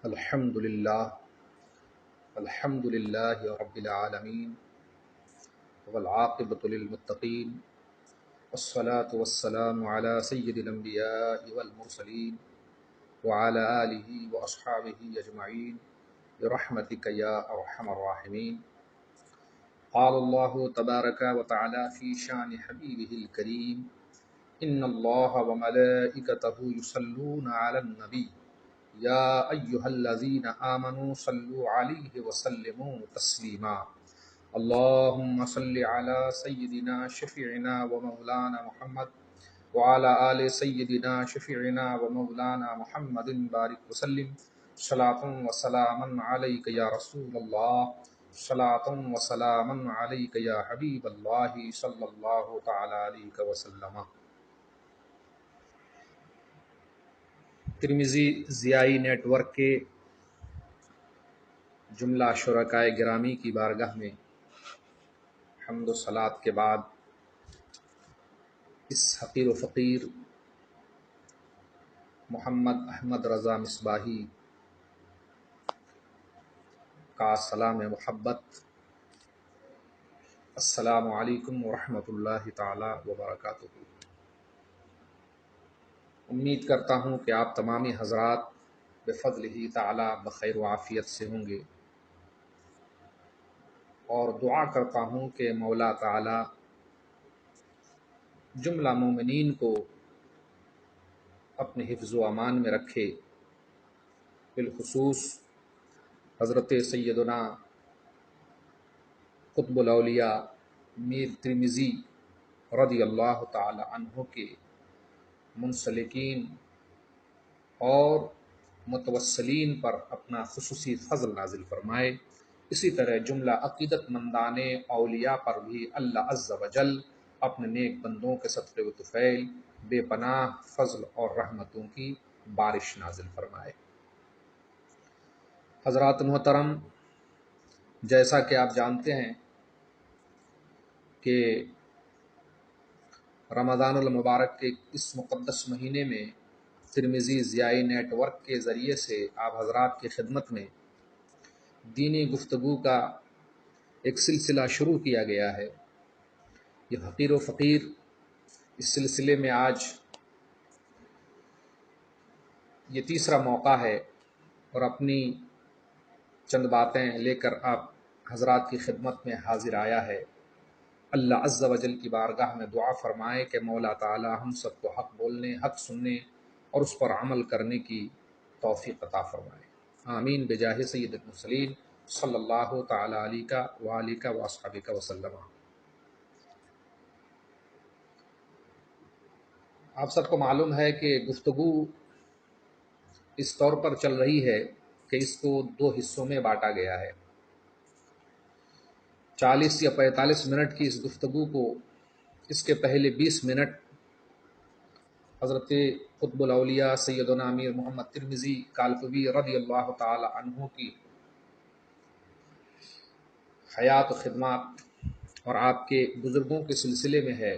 الحمد للہ الحمد للہ رب العالمین والعاقبۃ للمتقین والصلاة والسلام علی سید الانبیاء والمرسلین وعلی آلہ واصحابہ اجمعین برحمتک یا ارحم الراحمین۔ قال اللہ تبارک وتعالی فی شان حبیبہ الکریم ان اللہ وملائکتہ یصلون علی النبی یا ایہا الذین آمنوا صلوا علیہ وسلموا تسلیما۔ اللہم صل علی سیدنا شفیعنا ومولانا محمد وعلی آل سیدنا شفیعنا ومولانا محمد بارک وسلم۔ صلاۃ و سلام علیک یا رسول اللہ، صلاۃ و سلام علیک یا حبیب اللہ صلی اللہ تعالی علیہ وسلم۔ ترمذی ضیائی نیٹ ورک کے جملہ شرکائے گرامی کی بارگاہ میں حمد و صلات کے بعد اس حقیر و فقیر محمد احمد رضا مصباحی کا سلام محبت، السلام علیکم ورحمۃ اللہ تعالی وبرکاتہ۔ امید کرتا ہوں کہ آپ تمامی حضرات بفضل ہی تعالی بخیر و عافیت سے ہوں گے، اور دعا کرتا ہوں کہ مولا تعالی جملہ مومنین کو اپنے حفظ و امان میں رکھے، بالخصوص حضرت سیدنا قطب الاولیاء میر ترمذی رضی اللہ تعالی عنہ کے منسلکین اور متوسلین پر اپنا خصوصی فضل نازل فرمائے۔ اسی طرح جملہ عقیدت مندان اولیاء پر بھی اللہ عز و جل اپنے نیک بندوں کے صدقے و طفیل بے پناہ فضل اور رحمتوں کی بارش نازل فرمائے۔ حضرات محترم، جیسا کہ آپ جانتے ہیں کہ رمضان المبارک کے اس مقدس مہینے میں ترمذی ضیائی نیٹ ورک کے ذریعے سے آپ حضرات کی خدمت میں دینی گفتگو کا ایک سلسلہ شروع کیا گیا ہے۔ یہ حقیر و فقیر اس سلسلے میں آج یہ تیسرا موقع ہے اور اپنی چند باتیں لے کر آپ حضرات کی خدمت میں حاضر آیا ہے۔ اللہ عز و جل کی بارگاہ میں دعا فرمائے کہ مولا تعالی ہم سب کو حق بولنے، حق سننے اور اس پر عمل کرنے کی توفیق عطا فرمائے، آمین بجاہ سید المرسلین صلی اللہ تعالی علیہ وآلہ واصحابہ وسلم۔ آپ سب کو معلوم ہے کہ گفتگو اس طور پر چل رہی ہے کہ اس کو دو حصوں میں بانٹا گیا ہے۔ 40 یا 45 منٹ کی اس گفتگو کو اس کے پہلے 20 منٹ حضرت قطب الاولیاء سیدنا امیر محمد ترمذی کالکوی رضی اللہ تعالی عنہ کی حیات و خدمات اور آپ کے بزرگوں کے سلسلے میں ہے،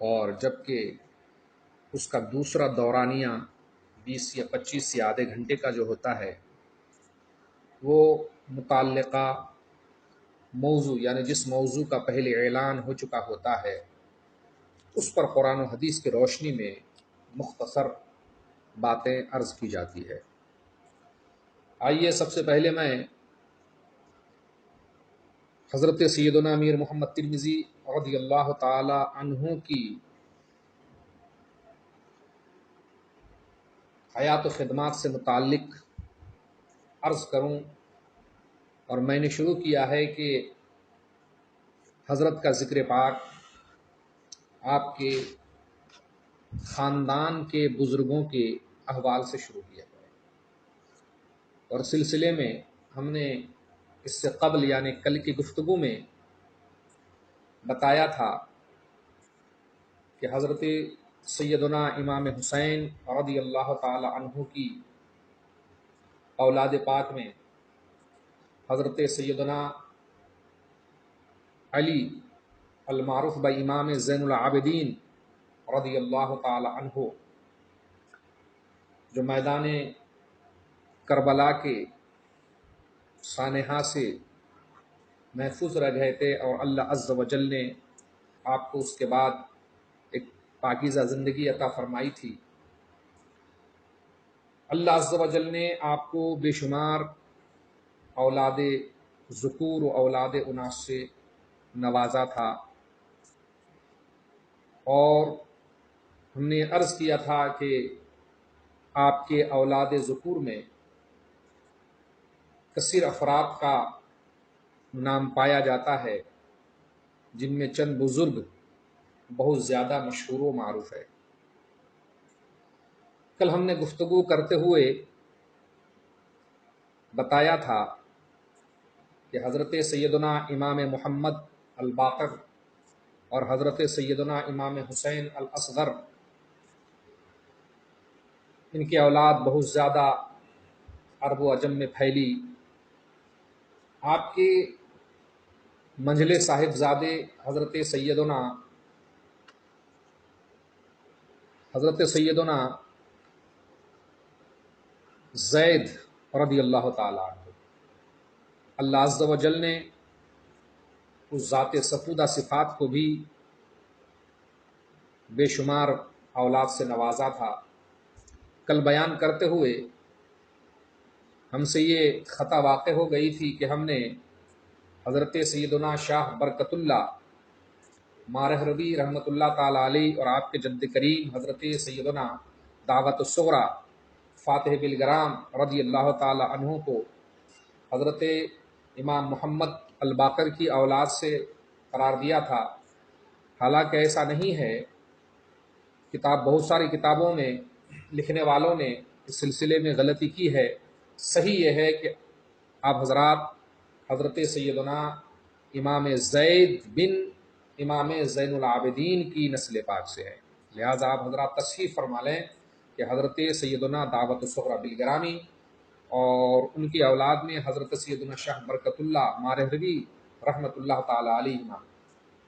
اور جبکہ اس کا دوسرا دورانیہ 20 یا 25 یا آدھے گھنٹے کا جو ہوتا ہے وہ متعلقہ موضوع، یعنی جس موضوع کا پہلے اعلان ہو چکا ہوتا ہے اس پر قرآن و حدیث کی روشنی میں مختصر باتیں عرض کی جاتی ہے۔ آئیے سب سے پہلے میں حضرت سیدنا امیر محمد ترمذی رضی اللہ تعالی عنہ کی حیات و خدمات سے متعلق عرض کروں، اور میں نے شروع کیا ہے کہ حضرت کا ذکر پاک آپ کے خاندان کے بزرگوں کے احوال سے شروع کیا جائے، اور سلسلے میں ہم نے اس سے قبل یعنی کل کی گفتگو میں بتایا تھا کہ حضرت سیدنا امام حسین رضی اللہ تعالی عنہ کی اولاد پاک میں حضرت سیدنا علی المعروف بامام زین العابدین رضی اللہ تعالی عنہ جو میدان کربلا کے سانحہ سے محفوظ رہ گئے تھے، اور اللہ عز و جل نے آپ کو اس کے بعد ایک پاکیزہ زندگی عطا فرمائی تھی۔ اللہ عز و جل نے آپ کو بے شمار اولاد ذکور و اولاد اناث سے نوازا تھا، اور ہم نے عرض کیا تھا کہ آپ کے اولاد ذکور میں کثیر افراد کا نام پایا جاتا ہے، جن میں چند بزرگ بہت زیادہ مشہور و معروف ہے۔ کل ہم نے گفتگو کرتے ہوئے بتایا تھا کہ حضرت سیدنا امام محمد الباقر اور حضرت سیدنا امام حسین الاصغر، ان کی اولاد بہت زیادہ عرب و عجم میں پھیلی۔ آپ کے منجلے صاحبزادے حضرت سیدنا زید رضی اللہ تعالیٰ عنہ، اللہ عز و جل نے اس ذات سفودہ صفات کو بھی بے شمار اولاد سے نوازا تھا۔ کل بیان کرتے ہوئے ہم سے یہ خطا واقع ہو گئی تھی کہ ہم نے حضرت سیدنا شاہ برکت اللہ مارح ربی رحمۃ اللہ تعالیٰ علیہ اور آپ کے جد کریم حضرت سیدنا دعوت الصغریٰ فاتح بالگرام رضی اللہ تعالیٰ عنہ کو حضرت امام محمد الباقر کی اولاد سے قرار دیا تھا۔ حالانکہ ایسا نہیں ہے، بہت ساری کتابوں میں لکھنے والوں نے اس سلسلے میں غلطی کی ہے۔ صحیح یہ ہے کہ آپ حضرات حضرت سیدنا امام زید بن امام زین العابدین کی نسل پاک سے ہے، لہٰذا آپ حضرات تصحیح فرما لیں کہ حضرت سیدنا دعوت الصغریٰ بالگرامی اور ان کی اولاد میں حضرت سیدنا شاہ برکت اللہ مارح ربی رحمۃ اللہ تعالیٰ علیہ،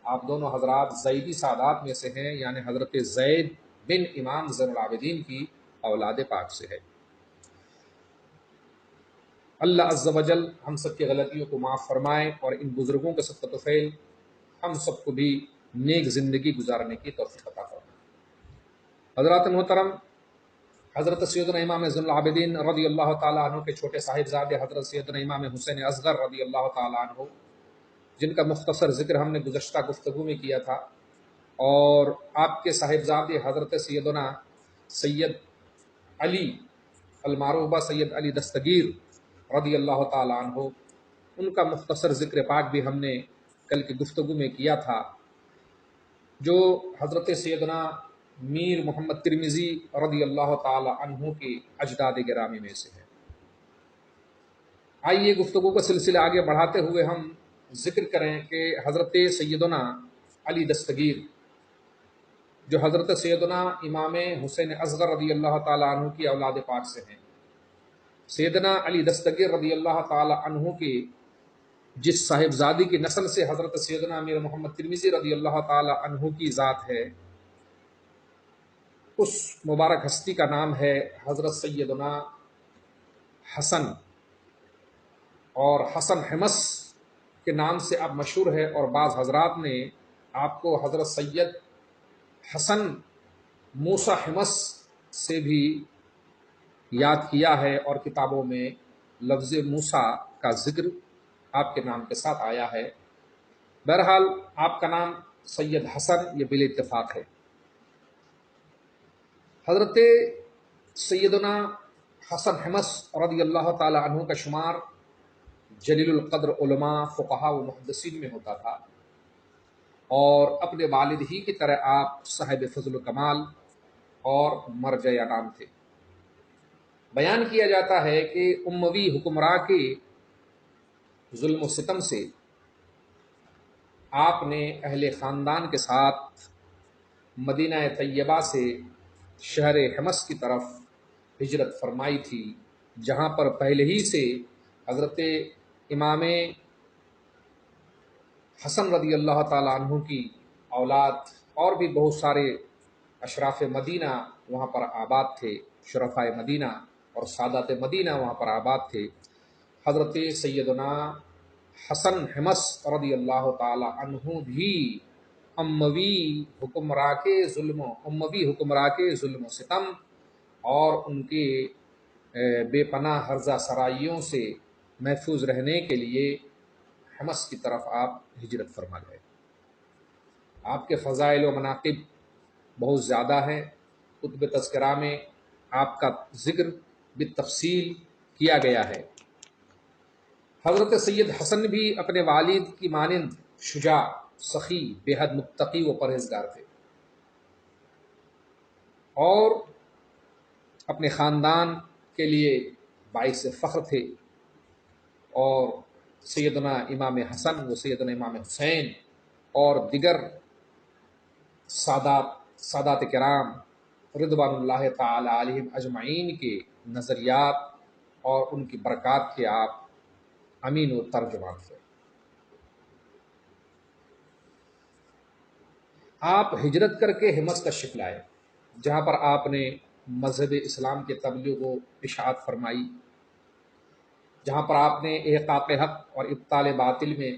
آپ دونوں حضرات زیدی سادات میں سے ہیں، یعنی حضرت زید بن امام زین العابدین کی اولاد پاک سے ہے۔ اللہ عز و جل ہم سب کی غلطیوں کو معاف فرمائے، اور ان بزرگوں کے صدقۃ و فعل ہم سب کو بھی نیک زندگی گزارنے کی توفیق عطا فرمائے۔ حضرات محترم، حضرت سیدنا امام زین العابدین رضی اللہ تعالیٰ عنہ کے چھوٹے صاحبزادے حضرت سیدنا امام حسین اصغر رضی اللہ تعالیٰ عنہ، جن کا مختصر ذکر ہم نے گزشتہ گفتگو میں کیا تھا، اور آپ کے صاحبزادے حضرت سیدنا سید علی المعروف سید علی دستگیر رضی اللہ تعالیٰ عنہ، ان کا مختصر ذکر پاک بھی ہم نے کل کی گفتگو میں کیا تھا، جو حضرت سیدنا میر محمد ترمذی رضی اللہ تعالی عنہ کے اجداد گرامی میں سے ہے۔ آئیے گفتگو کا سلسلہ آگے بڑھاتے ہوئے ہم ذکر کریں کہ حضرت سیدنا علی دستگیر، جو حضرت سیدنا امام حسین اصغر رضی اللہ تعالی عنہ کی اولاد پاک سے ہیں، سیدنا علی دستگیر رضی اللہ تعالی عنہ کے جس صاحبزادی کی نسل سے حضرت سیدنا امیر محمد ترمذی رضی اللہ تعالی عنہ کی ذات ہے، اس مبارک ہستی کا نام ہے حضرت سیدنا حسن، اور حسن حمص کے نام سے اب مشہور ہے، اور بعض حضرات نے آپ کو حضرت سید حسن موسیٰ حمص سے بھی یاد کیا ہے، اور کتابوں میں لفظ موسیٰ کا ذکر آپ کے نام کے ساتھ آیا ہے۔ بہرحال آپ کا نام سید حسن یہ بال اتفاق ہے۔ حضرت سیدنا حسن حمص رضی اللہ تعالی عنہ کا شمار جلیل القدر علماء، فقہاء و محدثین میں ہوتا تھا، اور اپنے والد ہی کی طرح آپ صاحب فضل و کمال اور مرجع انعام تھے۔ بیان کیا جاتا ہے کہ اموی حکمراں کے ظلم و ستم سے آپ نے اہل خاندان کے ساتھ مدینہ طیبہ سے شہر حمص کی طرف ہجرت فرمائی تھی، جہاں پر پہلے ہی سے حضرت امام حسن رضی اللہ تعالیٰ عنہ کی اولاد اور بھی بہت سارے اشراف مدینہ وہاں پر آباد تھے، شرفائے مدینہ اور سادات مدینہ وہاں پر آباد تھے، حضرت سیدنا حسن حمص رضی اللہ تعالی عنہ بھی اموی حکمراں کے ظلم و ستم اور ان کے بے پناہ ہرزہ سرائیوں سے محفوظ رہنے کے لیے حمص کی طرف آپ ہجرت فرما گئے۔ آپ کے فضائل و مناقب بہت زیادہ ہیں، کتب تذکرہ میں آپ کا ذکر بالتفصیل کیا گیا ہے۔ حضرت سید حسن بھی اپنے والد کی مانند شجاع، سخی، بے حد متقی و پرہیزگار تھے، اور اپنے خاندان کے لیے باعث فخر تھے، اور سیدنا امام حسن و سیدنا امام حسین اور دیگر سادات کرام رضوان اللہ تعالی علیہم اجمعین کے نظریات اور ان کی برکات کے آپ امین و ترجمان تھے۔ آپ ہجرت کر کے حمص تشریف لائے، جہاں پر آپ نے مذہب اسلام کے تبلیغ و اشاعت فرمائی، جہاں پر آپ نے احقاق حق اور ابطال باطل میں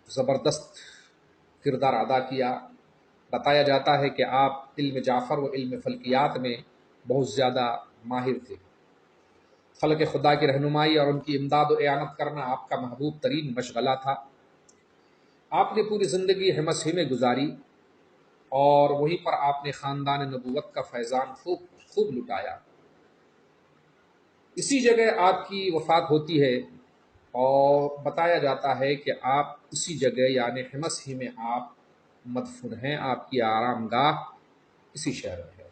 زبردست کردار ادا کیا۔ بتایا جاتا ہے کہ آپ علم جعفر و علم فلکیات میں بہت زیادہ ماہر تھے۔ خلق خدا کی رہنمائی اور ان کی امداد و اعانت کرنا آپ کا محبوب ترین مشغلہ تھا۔ آپ نے پوری زندگی حمص ہی میں گزاری، اور وہیں پر آپ نے خاندان نبوت کا فیضان خوب لٹایا۔ اسی جگہ آپ کی وفات ہوتی ہے، اور بتایا جاتا ہے کہ آپ اسی جگہ یعنی حمص ہی میں آپ مدفون ہیں، آپ کی آرام گاہ اسی شہر میں ہے۔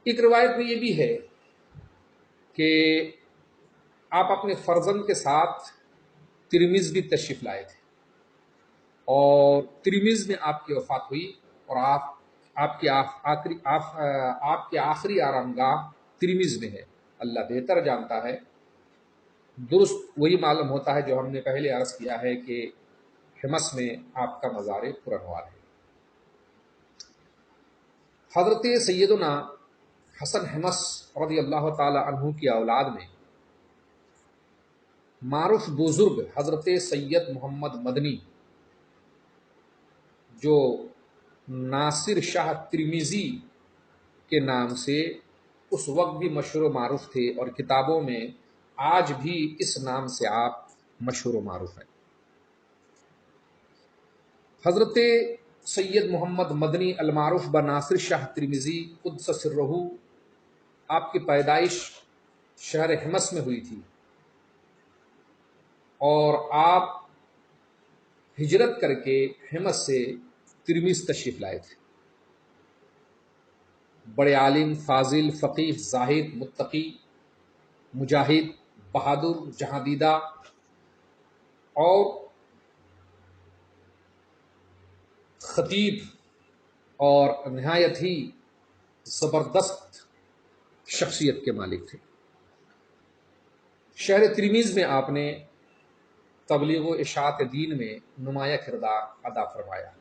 ایک روایت میں یہ بھی ہے کہ آپ اپنے فرزند کے ساتھ ترمذ بھی تشریف لائے تھے، اور ترمذ میں آپ کی وفات ہوئی، اور آپ کی آخری آرام گاہ ترمذ میں ہے۔ اللہ بہتر جانتا ہے، درست وہی معلوم ہوتا ہے جو ہم نے پہلے عرض کیا ہے کہ حمص میں آپ کا مزار پرانوار ہے۔ حضرت سیدنا حسن حمص رضی اللہ تعالی عنہ کی اولاد میں معروف بزرگ حضرت سید محمد مدنی، جو ناصر شاہ ترمذی کے نام سے اس وقت بھی مشہور و معروف تھے، اور کتابوں میں آج بھی اس نام سے آپ مشہور و معروف ہیں۔ حضرت سید محمد مدنی المعروف بناصر شاہ ترمذی قدس سرہ، آپ کی پیدائش شہر حمص میں ہوئی تھی، اور آپ ہجرت کر کے حمص سے ترمذ تشریف لائے تھے۔ بڑے عالم، فاضل، فقیہ، زاہد، متقی، مجاہد، بہادر، جہاں دیدہ اور خطیب، اور نہایت ہی زبردست شخصیت کے مالک تھے۔ شہر ترمذ میں آپ نے تبلیغ و اشاعت دین میں نمایاں کردار ادا فرمایا۔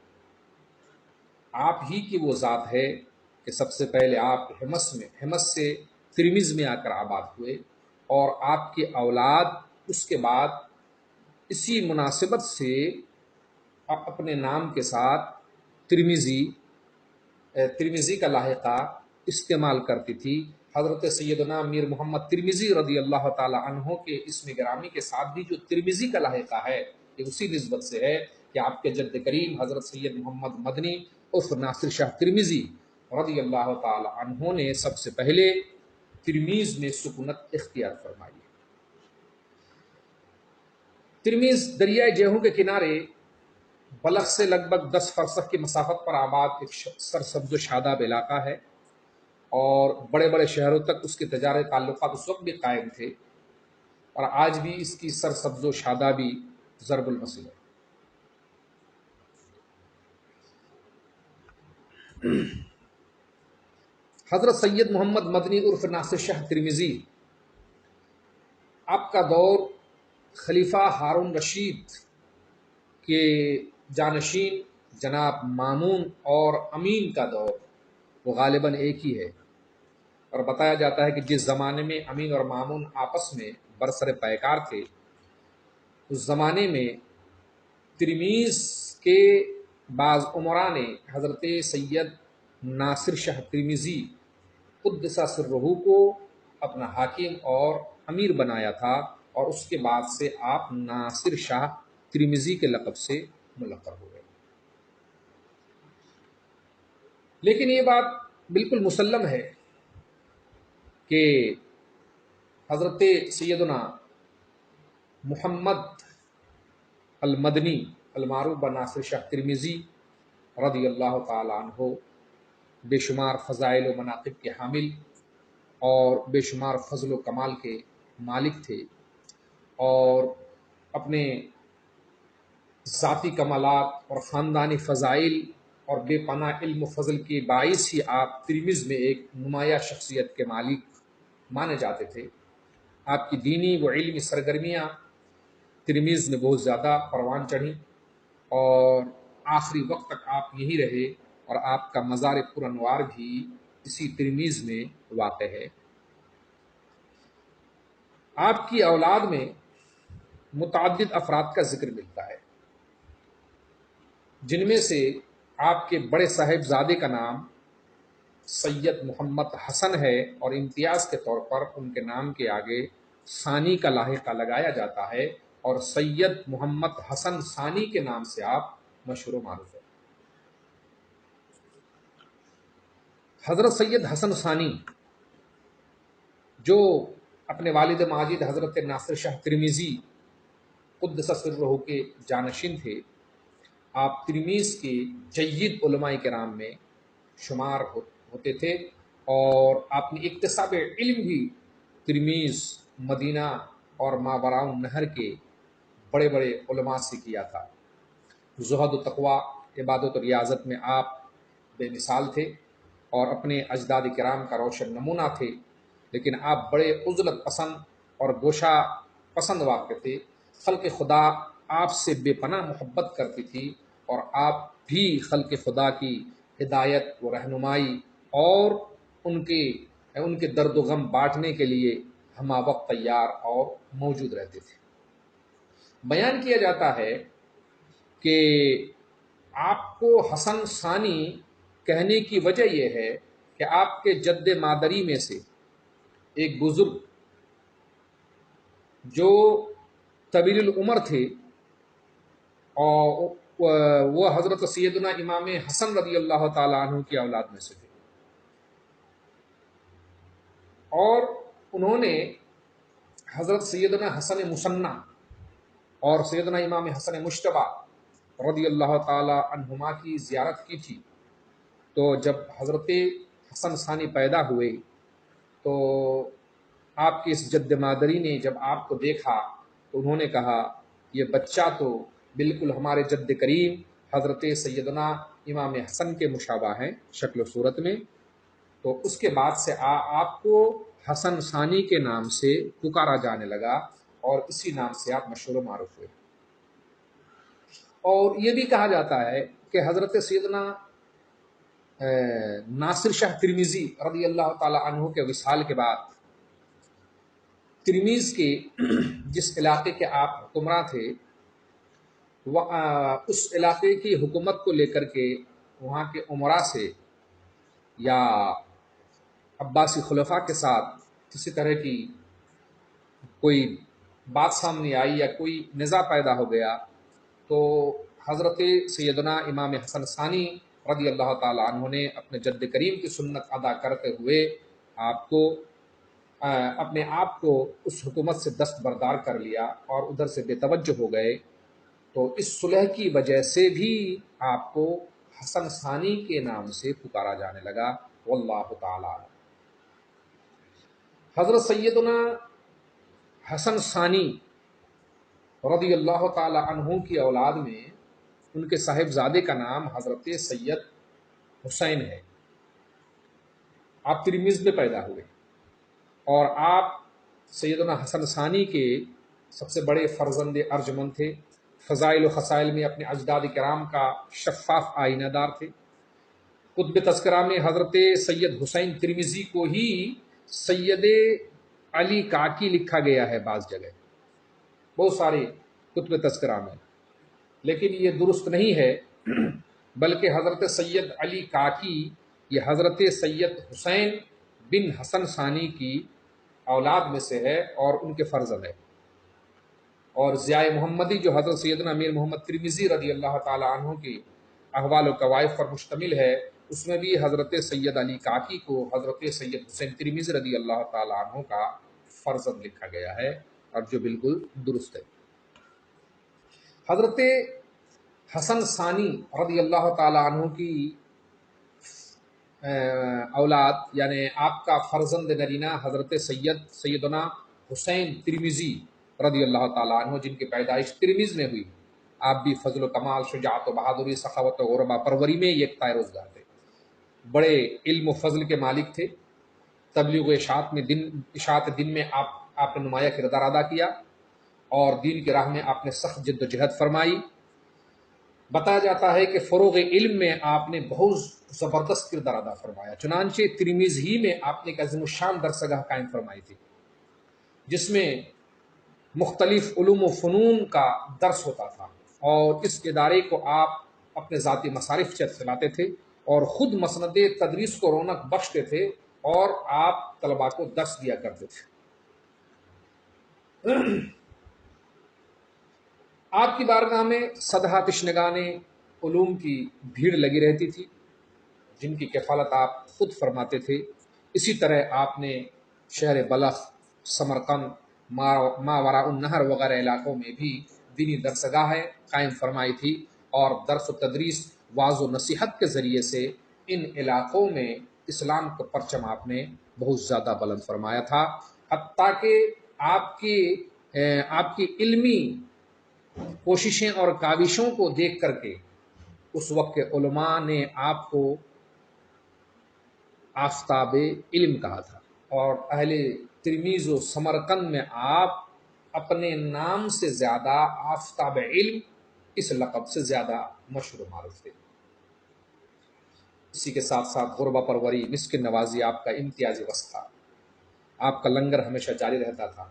آپ ہی کی وہ ذات ہے کہ سب سے پہلے آپ حمص سے ترمذ میں آ کر آباد ہوئے، اور آپ کی اولاد اس کے بعد اسی مناسبت سے اپنے نام کے ساتھ ترمذی کا لاحقہ استعمال کرتی تھی۔ حضرت سیدنا میر محمد ترمذی رضی اللہ تعالی عنہ کے اسم گرامی کے ساتھ بھی جو ترمذی کا لاحقہ ہے، یہ اسی نسبت سے ہے کہ آپ کے جد کریم حضرت سید محمد مدنی عرف ناصر شاہ ترمذی رضی اللہ تعالی عنہ نے سب سے پہلے ترمذ میں سکونت اختیار فرمائی۔ ترمذ دریائے جہوں کے کنارے بلخ سے لگ بھگ 10 فرسخ کی مسافت پر آباد ایک سرسبز و شاداب علاقہ ہے، اور بڑے بڑے شہروں تک اس کے تجارتی تعلقات اس وقت بھی قائم تھے، اور آج بھی اس کی سرسبز و شادابی ضرب المثل ہے۔ حضرت سید محمد مدنی عرف ناصر شاہ ترمذی، آپ کا دور خلیفہ ہارون رشید کے جانشین جناب مامون اور امین کا دور، وہ غالباً ایک ہی ہے۔ اور بتایا جاتا ہے کہ جس زمانے میں امین اور مامون آپس میں برسر پیکار تھے، اس زمانے میں ترمیز کے بعض عمرا نے حضرت سید ناصر شاہ ترمیزی قدس سرہ کو اپنا حاکم اور امیر بنایا تھا، اور اس کے بعد سے آپ ناصر شاہ ترمیزی کے لقب سے ملقب ہو گئے۔ لیکن یہ بات بالکل مسلم ہے کہ حضرت سیدنا محمد المدنی المعروف بناصر شاہ ترمیزی رضی اللہ تعالی عنہ بے شمار فضائل و مناقب کے حامل اور بے شمار فضل و کمال کے مالک تھے، اور اپنے ذاتی کمالات اور خاندانی فضائل اور بے پناہ علم و فضل کے باعث ہی آپ ترمذ میں ایک نمایاں شخصیت کے مالک مانے جاتے تھے۔ آپ کی دینی و علمی سرگرمیاں ترمذ میں بہت زیادہ پروان چڑھیں، اور آخری وقت تک آپ یہی رہے، اور آپ کا مزار پرانوار بھی اسی ترمذ میں واقع ہے۔ آپ کی اولاد میں متعدد افراد کا ذکر ملتا ہے، جن میں سے آپ کے بڑے صاحبزادے کا نام سید محمد حسن ہے، اور امتیاز کے طور پر ان کے نام کے آگے ثانی کا لاحقہ لگایا جاتا ہے، اور سید محمد حسن ثانی کے نام سے آپ مشہور و معروف ہیں۔ حضرت سید حسن ثانی جو اپنے والد ماجد حضرت ناصر شاہ ترمیزی قدس سرہ کے جانشین تھے، آپ ترمذ کے جید علماء کرام میں شمار ہوتے تھے، اور آپ نے اکتساب علم بھی ترمذ، مدینہ اور ماوراء النہر کے بڑے بڑے علماء سے کیا تھا۔ زہد و تقوی، عبادت و ریاضت میں آپ بے مثال تھے، اور اپنے اجداد کرام کا روشن نمونہ تھے، لیکن آپ بڑے عزلت پسند اور گوشہ پسند واقع تھے۔ خلق خدا آپ سے بے پناہ محبت کرتی تھی، اور آپ بھی خلق خدا کی ہدایت و رہنمائی اور ان کے درد و غم بانٹنے کے لیے ہمہ وقت تیار اور موجود رہتے تھے۔ بیان کیا جاتا ہے کہ آپ کو حسن ثانی کہنے کی وجہ یہ ہے کہ آپ کے جد مادری میں سے ایک بزرگ جو طویل العمر تھے، اور وہ حضرت سیدنا امام حسن رضی اللہ تعالی عنہ کی اولاد میں سے تھے، اور انہوں نے حضرت سیدنا حسن مثنی اور سیدنا امام حسن مجتبی رضی اللہ تعالی عنہما کی زیارت کی تھی۔ تو جب حضرت حسن ثانی پیدا ہوئے تو آپ کی اس جد مادری نے جب آپ کو دیکھا تو انہوں نے کہا یہ بچہ تو بالکل ہمارے جد کریم حضرت سیدنا امام حسن کے مشابہ ہیں شکل و صورت میں۔ تو اس کے بعد سے آپ کو حسن ثانی کے نام سے پکارا جانے لگا، اور اسی نام سے آپ مشہور و معروف ہوئے۔ اور یہ بھی کہا جاتا ہے کہ حضرت سیدنا ناصر شاہ ترمیزی رضی اللہ تعالی عنہ کے وصال کے بعد ترمذ کے جس علاقے کے آپ حکمراں تھے، اس علاقے کی حکومت کو لے کر کے وہاں کے عمراء سے یا عباسی خلفاء کے ساتھ کسی طرح کی کوئی بات سامنے آئی یا کوئی نزاع پیدا ہو گیا، تو حضرت سیدنا امام حسن ثانی رضی اللہ تعالی عنہ نے اپنے جد کریم کی سنت ادا کرتے ہوئے اپنے آپ کو اس حکومت سے دستبردار کر لیا اور ادھر سے بے توجہ ہو گئے۔ تو اس صلح کی وجہ سے بھی آپ کو حسن ثانی کے نام سے پکارا جانے لگا، واللہ تعالی عنہ۔ حضرت سیدنا حسن ثانی رضی اللہ تعالی عنہ کی اولاد میں ان کے صاحبزادے کا نام حضرت سید حسین ہے۔ آپ ترمذ میں پیدا ہوئے، اور آپ سیدنا حسن ثانی کے سب سے بڑے فرزند ارجمند تھے، فضائل و خصائل میں اپنے اجداد کرام کا شفاف آئینہ دار تھے، قطب تذکرہ میں حضرت سید حسین ترمذی کو ہی سید علی کاکی لکھا گیا ہے بعض جگہ، بہت سارے کتب تذکرہ میں، لیکن یہ درست نہیں ہے، بلکہ حضرت سید علی کاکی یہ حضرت سید حسین بن حسن ثانی کی اولاد میں سے ہے اور ان کے فرزند ہے۔ اور ضیاء محمدی جو حضرت سیدنا امیر محمد ترمذی رضی اللہ تعالی عنہ کی احوال و قوائف پر مشتمل ہے، اس میں بھی حضرت سید علی کاکی کو حضرت سید حسین ترمذی رضی اللہ تعالی عنہ کا فرزند لکھا گیا ہے، اور جو بالکل درست ہے۔ حضرت حسن ثانی رضی اللہ تعالی عنہ کی اولاد یعنی آپ کا فرزند نرینہ حضرت سیدنا حسین ترمذی رضی اللہ تعالیٰ عنہ، جن کی پیدائش ترمذ میں ہوئی، آپ بھی فضل و کمال، شجاعت و بہادری، سخاوت و غربا پروری میں یکتا روزگار تھے، بڑے علم و فضل کے مالک تھے۔ تبلیغ و اشاعت دین میں آپ نے نمایاں کردار ادا کیا، اور دین کی راہ میں آپ نے سخت جد و جہد فرمائی۔ بتایا جاتا ہے کہ فروغ علم میں آپ نے بہت زبردست کردار ادا فرمایا، چنانچہ ترمذ ہی میں آپ نے ایک عظیم الشان درسگاہ قائم فرمائی تھی، جس میں مختلف علوم و فنون کا درس ہوتا تھا، اور اس ادارے کو آپ اپنے ذاتی مصارف سے چلاتے تھے اور خود مسند تدریس کو رونق بخشتے تھے، اور آپ طلباء کو درس دیا کرتے تھے۔ آپ کی بارگاہ میں سدہ تشنگان علوم کی بھیڑ لگی رہتی تھی، جن کی کفالت آپ خود فرماتے تھے۔ اسی طرح آپ نے شہر بلخ، سمرقند، ماوراء النہر وغیرہ علاقوں میں بھی دینی درسگاہیں قائم فرمائی تھی، اور درس و تدریس، واعظ و نصیحت کے ذریعے سے ان علاقوں میں اسلام کا پرچم آپ نے بہت زیادہ بلند فرمایا تھا، حتیٰ کہ آپ کی علمی کوششیں اور کاوشوں کو دیکھ کر کے اس وقت کے علماء نے آپ کو آفتاب علم کہا تھا، اور اہل ترمیز و سمرقند میں آپ اپنے نام سے زیادہ آفتاب علم اس لقب سے زیادہ مشہور و معروف تھے۔ اسی کے ساتھ ساتھ غربہ پروری، مسکین نوازی آپ کا امتیازی وصف تھا۔ آپ کا لنگر ہمیشہ جاری رہتا تھا،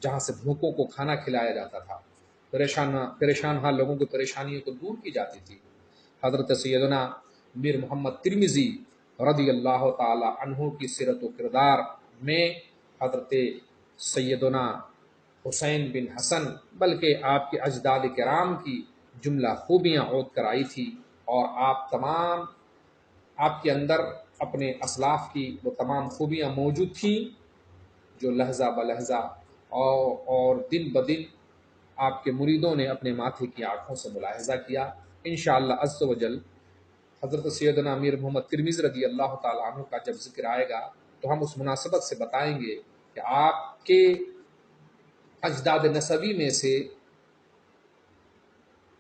جہاں سے بھوکوں کو کھانا کھلایا جاتا تھا، پریشان حال لوگوں کی پریشانیوں کو دور کی جاتی تھی۔ حضرت سیدنا امیر محمد ترمذی رضی اللہ تعالی عنہ کی سیرت و کردار میں حضرت سیدنا حسین بن حسن بلکہ آپ کے اجداد کرام کی جملہ خوبیاں عود کر آئی تھی، اور آپ کے اندر اپنے اسلاف کی وہ تمام خوبیاں موجود تھیں، جو لحظہ بلحظہ اور دن بدن آپ کے مریدوں نے اپنے ماتھے کی آنکھوں سے ملاحظہ کیا۔ انشاءاللہ عز و جل حضرت سیدنا امیر محمد ترمذی رضی اللہ تعالیٰ عنہ کا جب ذکر آئے گا تو ہم اس مناسبت سے بتائیں گے کہ آپ کے اجداد نسبی میں سے،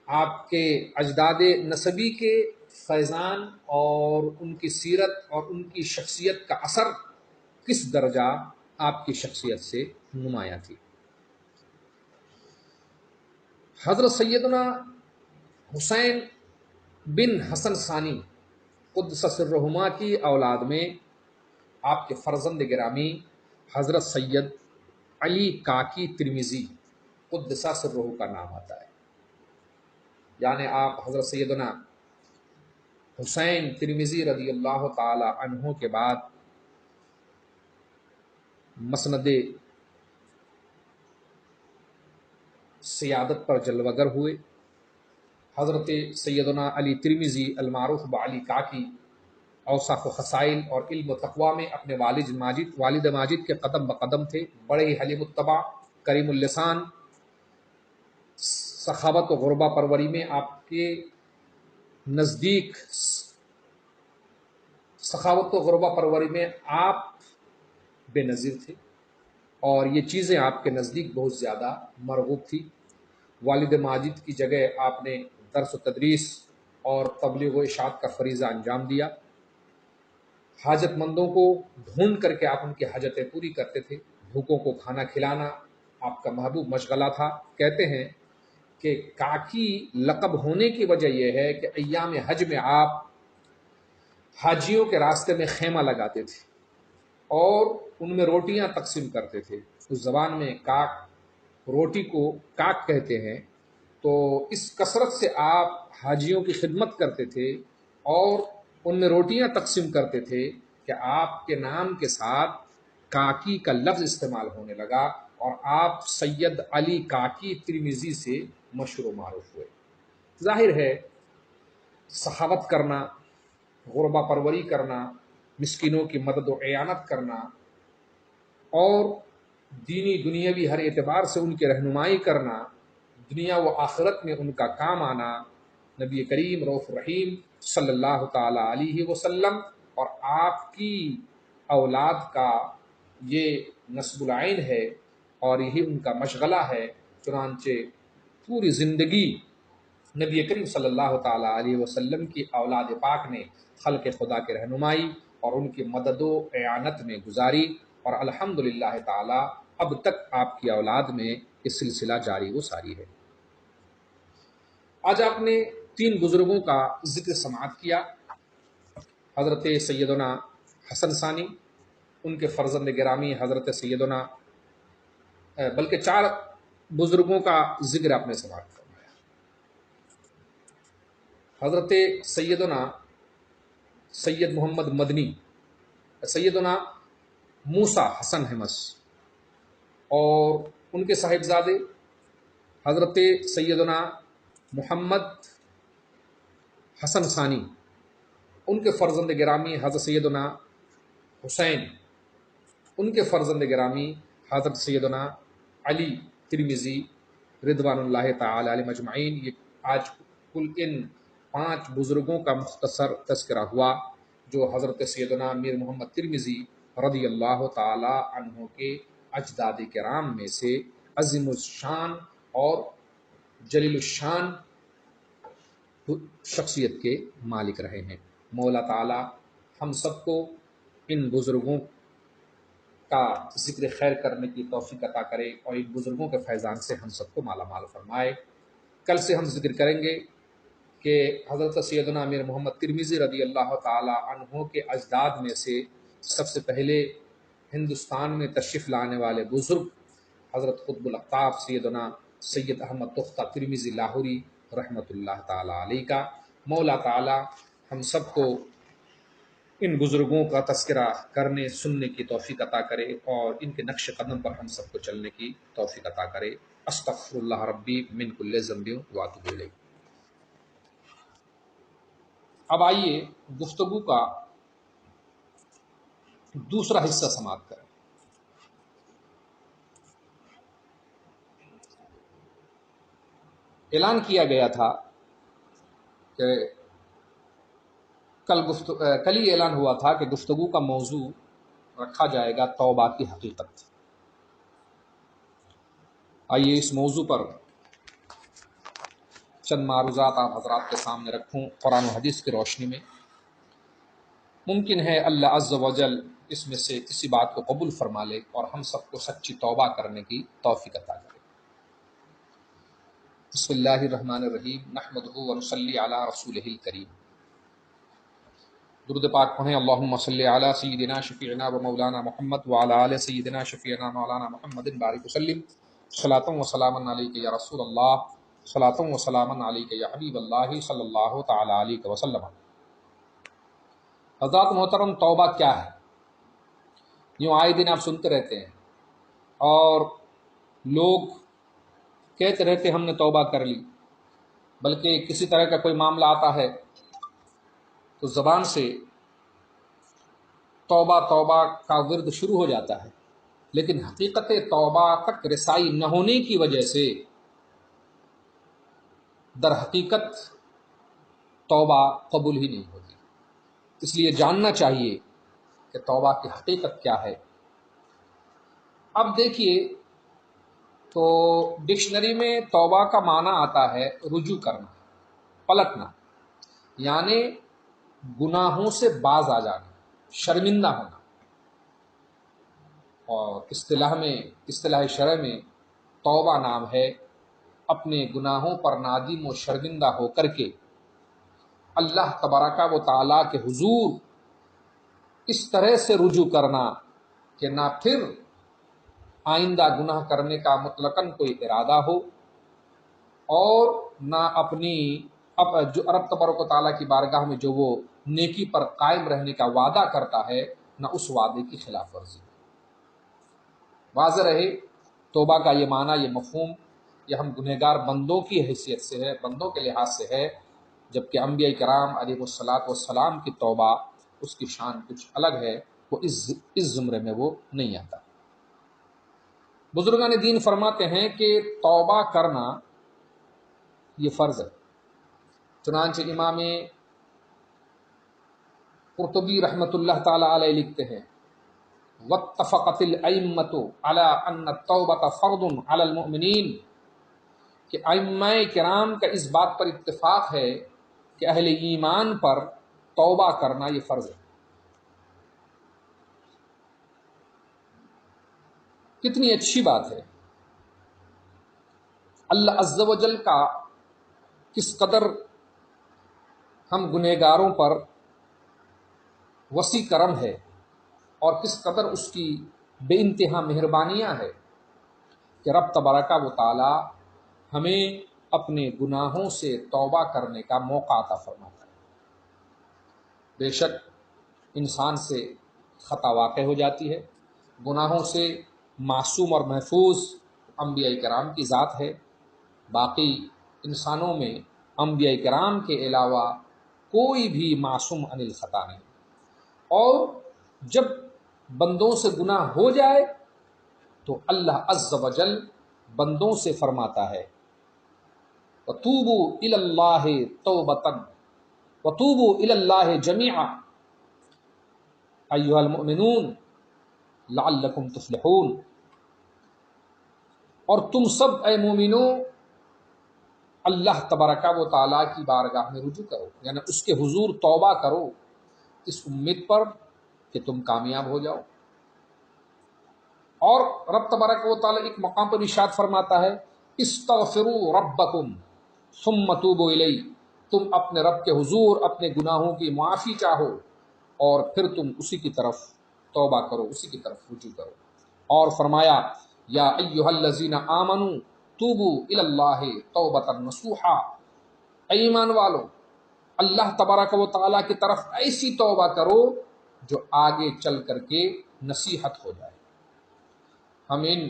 آپ کے اجداد نسبی کے فیضان اور ان کی سیرت اور ان کی شخصیت کا اثر کس درجہ آپ کی شخصیت سے نمایاں تھی۔ حضرت سیدنا حسین بن حسن ثانی قدس سرہما کی اولاد میں آپ کے فرزند گرامی حضرت سید علی کاکی ترمذی قدس سرہ کا نام آتا ہے، یعنی آپ حضرت سیدنا حسین ترمذی رضی اللہ تعالی عنہ کے بعد مسند سیادت پر جلوگر ہوئے۔ حضرت سیدنا علی ترمذی المعروف بعلی کاکی اوصاف و خصائل اور علم و تقوی میں اپنے والد ماجد کے قدم بقدم تھے، بڑے ہی حلیم الطبع، کریم اللسان، سخاوت و غربہ پروری میں آپ کے نزدیک سخاوت و غربہ پروری میں آپ بے نظیر تھے، اور یہ چیزیں آپ کے نزدیک بہت زیادہ مرغوب تھی۔ والد ماجد کی جگہ آپ نے درس و تدریس اور تبلیغ و اشاعت کا فریضہ انجام دیا۔ حاجت مندوں کو ڈھونڈ کر کے آپ ان کی حاجتیں پوری کرتے تھے، بھوکوں کو کھانا کھلانا آپ کا محبوب مشغلہ تھا۔ کہتے ہیں کہ کاکی لقب ہونے کی وجہ یہ ہے کہ ایام حج میں آپ حاجیوں کے راستے میں خیمہ لگاتے تھے اور ان میں روٹیاں تقسیم کرتے تھے۔ اس زبان میں کاک، روٹی کو کاک کہتے ہیں۔ تو اس کثرت سے آپ حاجیوں کی خدمت کرتے تھے اور ان میں روٹیاں تقسیم کرتے تھے کہ آپ کے نام کے ساتھ کاکی کا لفظ استعمال ہونے لگا اور آپ سید علی کاکی ترمذی سے مشہور و معروف ہوئے۔ ظاہر ہے سخاوت کرنا، غربا پروری کرنا، مسکینوں کی مدد و اعانت کرنا اور دینی دنیاوی ہر اعتبار سے ان کی رہنمائی کرنا، دنیا و آخرت میں ان کا کام آنا، نبی کریم رؤوف الرحیم صلی اللہ تعالی علیہ وسلم اور آپ کی اولاد کا یہ نصب العین ہے اور یہی ان کا مشغلہ ہے۔ چنانچہ پوری زندگی نبی کریم صلی اللہ تعالی علیہ وسلم کی اولاد پاک نے خلق خدا کے رہنمائی اور ان کی مدد و اعانت میں گزاری، اور الحمدللہ تعالی اب تک آپ کی اولاد میں یہ سلسلہ جاری و ساری ہے۔ آج آپ نے 3 بزرگوں کا ذکر سماعت کیا، حضرت سیدنا حسن ثانی، ان کے فرزند گرامی حضرت سیدنا، بلکہ 4 بزرگوں کا ذکر آپ نے سماعت فرمایا۔ حضرت سیدنا سید محمد مدنی، سیدنا موسیٰ حسن حمص اور ان کے صاحبزادے حضرت سیدنا محمد حسن ثانی، ان کے فرزند گرامی حضرت سیدنا حسین، ان کے فرزند گرامی حضرت سیدنا علی ترمذی رضوان اللہ تعالی علیہ مجمعین۔ یہ آج کل ان 5 بزرگوں کا مختصر تذکرہ ہوا جو حضرت سیدنا میر محمد ترمذی رضی اللہ تعالی عنہ کے اجداد کرام میں سے عظیم الشان اور جلیل الشان شخصیت کے مالک رہے ہیں۔ مولا تعالی ہم سب کو ان بزرگوں کا ذکر خیر کرنے کی توفیق عطا کرے اور ان بزرگوں کے فیضان سے ہم سب کو مالا مال فرمائے۔ کل سے ہم ذکر کریں گے کہ حضرت سیدنا امیر محمد ترمذی رضی اللہ تعالی عنہ کے اجداد میں سے سب سے پہلے ہندوستان میں تشریف لانے والے بزرگ حضرت قطب الاقطاب سیدنا سید احمد تختہ ترمذی لاہوری رحمۃ اللہ تعالی علیہ کا۔ مولا تعالی ہم سب کو ان بزرگوں کا تذکرہ کرنے سننے کی توفیق عطا کرے اور ان کے نقش قدم پر ہم سب کو چلنے کی توفیق عطا کرے۔ استغفر اللہ ربی من کل ذنب واتوب الیہ۔ اب آئیے گفتگو کا دوسرا حصہ سماعت کریں۔ اعلان کیا گیا تھا کہ کل ہی اعلان ہوا تھا کہ گفتگو کا موضوع رکھا جائے گا توبہ کی حقیقت۔ آئیے اس موضوع پر چند معروضات آپ حضرات کے سامنے رکھوں قرآن و حدیث کی روشنی میں۔ ممکن ہے اللہ عز و جل اس میں سے کسی بات کو قبول فرما لے اور ہم سب کو سچی توبہ کرنے کی توفیق عطا کرے۔ بسم اللہ الرحمن الرحیم، نحمدہ و نصلی علی رسولہ الکریم۔ درود پاک پڑھیں۔ اللہم صلی علی سیدنا شفیعنا و مولانا محمد وعلی آل سیدنا شفیعنا مولانا محمد بارک وسلم۔ صلاۃ و سلام علیک یا رسول اللہ، صلاۃ و سلام علیک یا حبیب اللہ صلی اللہ تعالی علیہ وسلم۔ حضرات محترم، توبہ کیا ہے؟ یوں آئے دن آپ سنتے رہتے ہیں اور لوگ کہتے رہتے ہم نے توبہ کر لی، بلکہ کسی طرح کا کوئی معاملہ آتا ہے تو زبان سے توبہ توبہ کا ورد شروع ہو جاتا ہے، لیکن حقیقت توبہ تک رسائی نہ ہونے کی وجہ سے در حقیقت توبہ قبول ہی نہیں ہوتی۔ اس لیے جاننا چاہیے کہ توبہ کی حقیقت کیا ہے۔ اب دیکھیے تو ڈکشنری میں توبہ کا معنی آتا ہے رجوع کرنا، پلٹنا، یعنی گناہوں سے باز آ جانا، شرمندہ ہونا۔ اور اصطلاح شرع میں توبہ نام ہے اپنے گناہوں پر نادم و شرمندہ ہو کر کے اللہ تبارک و تعالیٰ کے حضور اس طرح سے رجوع کرنا کہ نہ پھر آئندہ گناہ کرنے کا مطلقاً کوئی ارادہ ہو، اور نہ اپنی جو رب تبارک و تعالیٰ کی بارگاہ میں جو وہ نیکی پر قائم رہنے کا وعدہ کرتا ہے، نہ اس وعدے کی خلاف ورزی۔ واضح رہے، توبہ کا یہ معنی، یہ مفہوم، یہ ہم گنہگار بندوں کی حیثیت سے ہے، بندوں کے لحاظ سے ہے، جبکہ انبیاء کرام علیہ الصلاۃ والسلام کی توبہ اس کی شان کچھ الگ ہے، وہ اس زمرے میں وہ نہیں آتا۔ بزرگان دین فرماتے ہیں کہ توبہ کرنا یہ فرض ہے۔ چنانچہ امام قرطبی رحمۃ اللہ تعالی علیہ لکھتے ہیں واتفقت الائمۃ علی ان التوبۃ فرض علی المؤمنین، کہ ائمہ کرام کا اس بات پر اتفاق ہے کہ اہل ایمان پر توبہ کرنا یہ فرض ہے۔ کتنی اچھی بات ہے، اللہ عز و جل کا کس قدر ہم گنہگاروں پر وسیع کرم ہے، اور کس قدر اس کی بے انتہا مہربانیاں ہے کہ رب تبارک و تعالی ہمیں اپنے گناہوں سے توبہ کرنے کا موقع عطا فرماتا ہے۔ بے شک انسان سے خطا واقع ہو جاتی ہے، گناہوں سے معصوم اور محفوظ انبیاء کرام کی ذات ہے، باقی انسانوں میں انبیاء کرام کے علاوہ کوئی بھی معصوم عن الخطا نہیں۔ اور جب بندوں سے گناہ ہو جائے تو اللہ عز و جل بندوں سے فرماتا ہے وَتُوبُوا إِلَى اللَّهِ تَوْبَةً وَتُوبُوا إِلَى اللَّهِ جَمِيعًا أَيُّهَا الْمُؤْمِنُونَ لَعَلَّكُمْ تُفْلِحُونَ، اور تم سب اے مومنو اللہ تبارک و تعالیٰ کی بارگاہ میں رجوع کرو، یعنی اس کے حضور توبہ کرو، اس امید پر کہ تم کامیاب ہو جاؤ۔ اور رب تبارک و تعالیٰ ایک مقام پر ارشاد فرماتا ہے استغفروا ربکم ثم توبوا الیہ، تم اپنے رب کے حضور اپنے گناہوں کی معافی چاہو اور پھر تم اسی کی طرف توبہ کرو، اسی کی طرف رجوع کرو۔ اور فرمایا یا ایھا الذین آمنوا توبوا الی اللہ توبۃ نصوحا، اے ایمان والو اللہ تبارک و تعالیٰ کی طرف ایسی توبہ کرو جو آگے چل کر کے نصیحت ہو جائے۔ ہم ان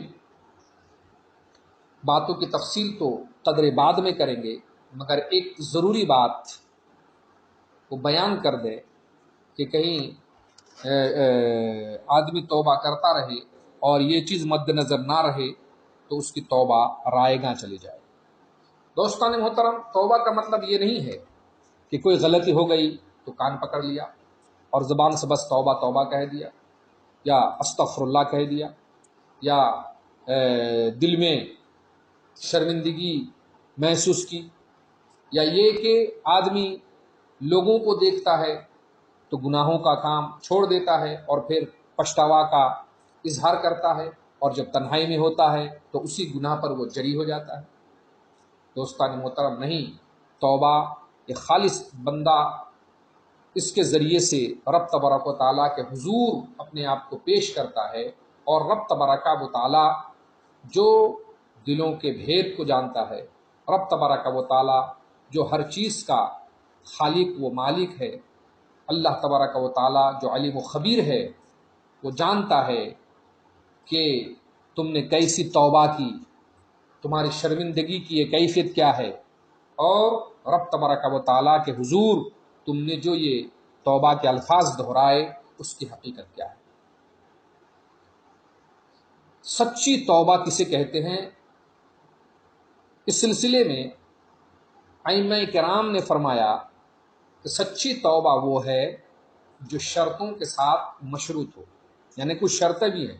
باتوں کی تفصیل تو قدر بعد میں کریں گے، مگر ایک ضروری بات وہ بیان کر دے کہ کہیں آدمی توبہ کرتا رہے اور یہ چیز مد نظر نہ رہے تو اس کی توبہ رائے گاں چلی جائے۔ دوستان محترم، توبہ کا مطلب یہ نہیں ہے کہ کوئی غلطی ہو گئی تو کان پکڑ لیا اور زبان سے بس توبہ توبہ کہہ دیا، یا استغفر اللہ کہہ دیا، یا دل میں شرمندگی محسوس کی، یا یہ کہ آدمی لوگوں کو دیکھتا ہے تو گناہوں کا کام چھوڑ دیتا ہے اور پھر پچھتاوا کا اظہار کرتا ہے، اور جب تنہائی میں ہوتا ہے تو اسی گناہ پر وہ جری ہو جاتا ہے۔ دوستان محترم، نہیں، توبہ ایک خالص بندہ اس کے ذریعے سے رب تبارک و تعالیٰ کے حضور اپنے آپ کو پیش کرتا ہے، اور رب تبارک و تعالیٰ جو دلوں کے بھید کو جانتا ہے، رب تبارک و تعالیٰ جو ہر چیز کا خالق و مالک ہے، اللہ تبارک و تعالیٰ جو علیم و خبیر ہے، وہ جانتا ہے کہ تم نے کیسی توبہ کی، تمہاری شرمندگی کی یہ کیفیت کیا ہے، اور رب تبارک و تعالیٰ کے حضور تم نے جو یہ توبہ کے الفاظ دہرائے اس کی حقیقت کیا ہے۔ سچی توبہ کسے کہتے ہیں؟ اس سلسلے میں ائمہ کرام نے فرمایا کہ سچی توبہ وہ ہے جو شرطوں کے ساتھ مشروط ہو، یعنی کچھ شرطیں بھی ہیں،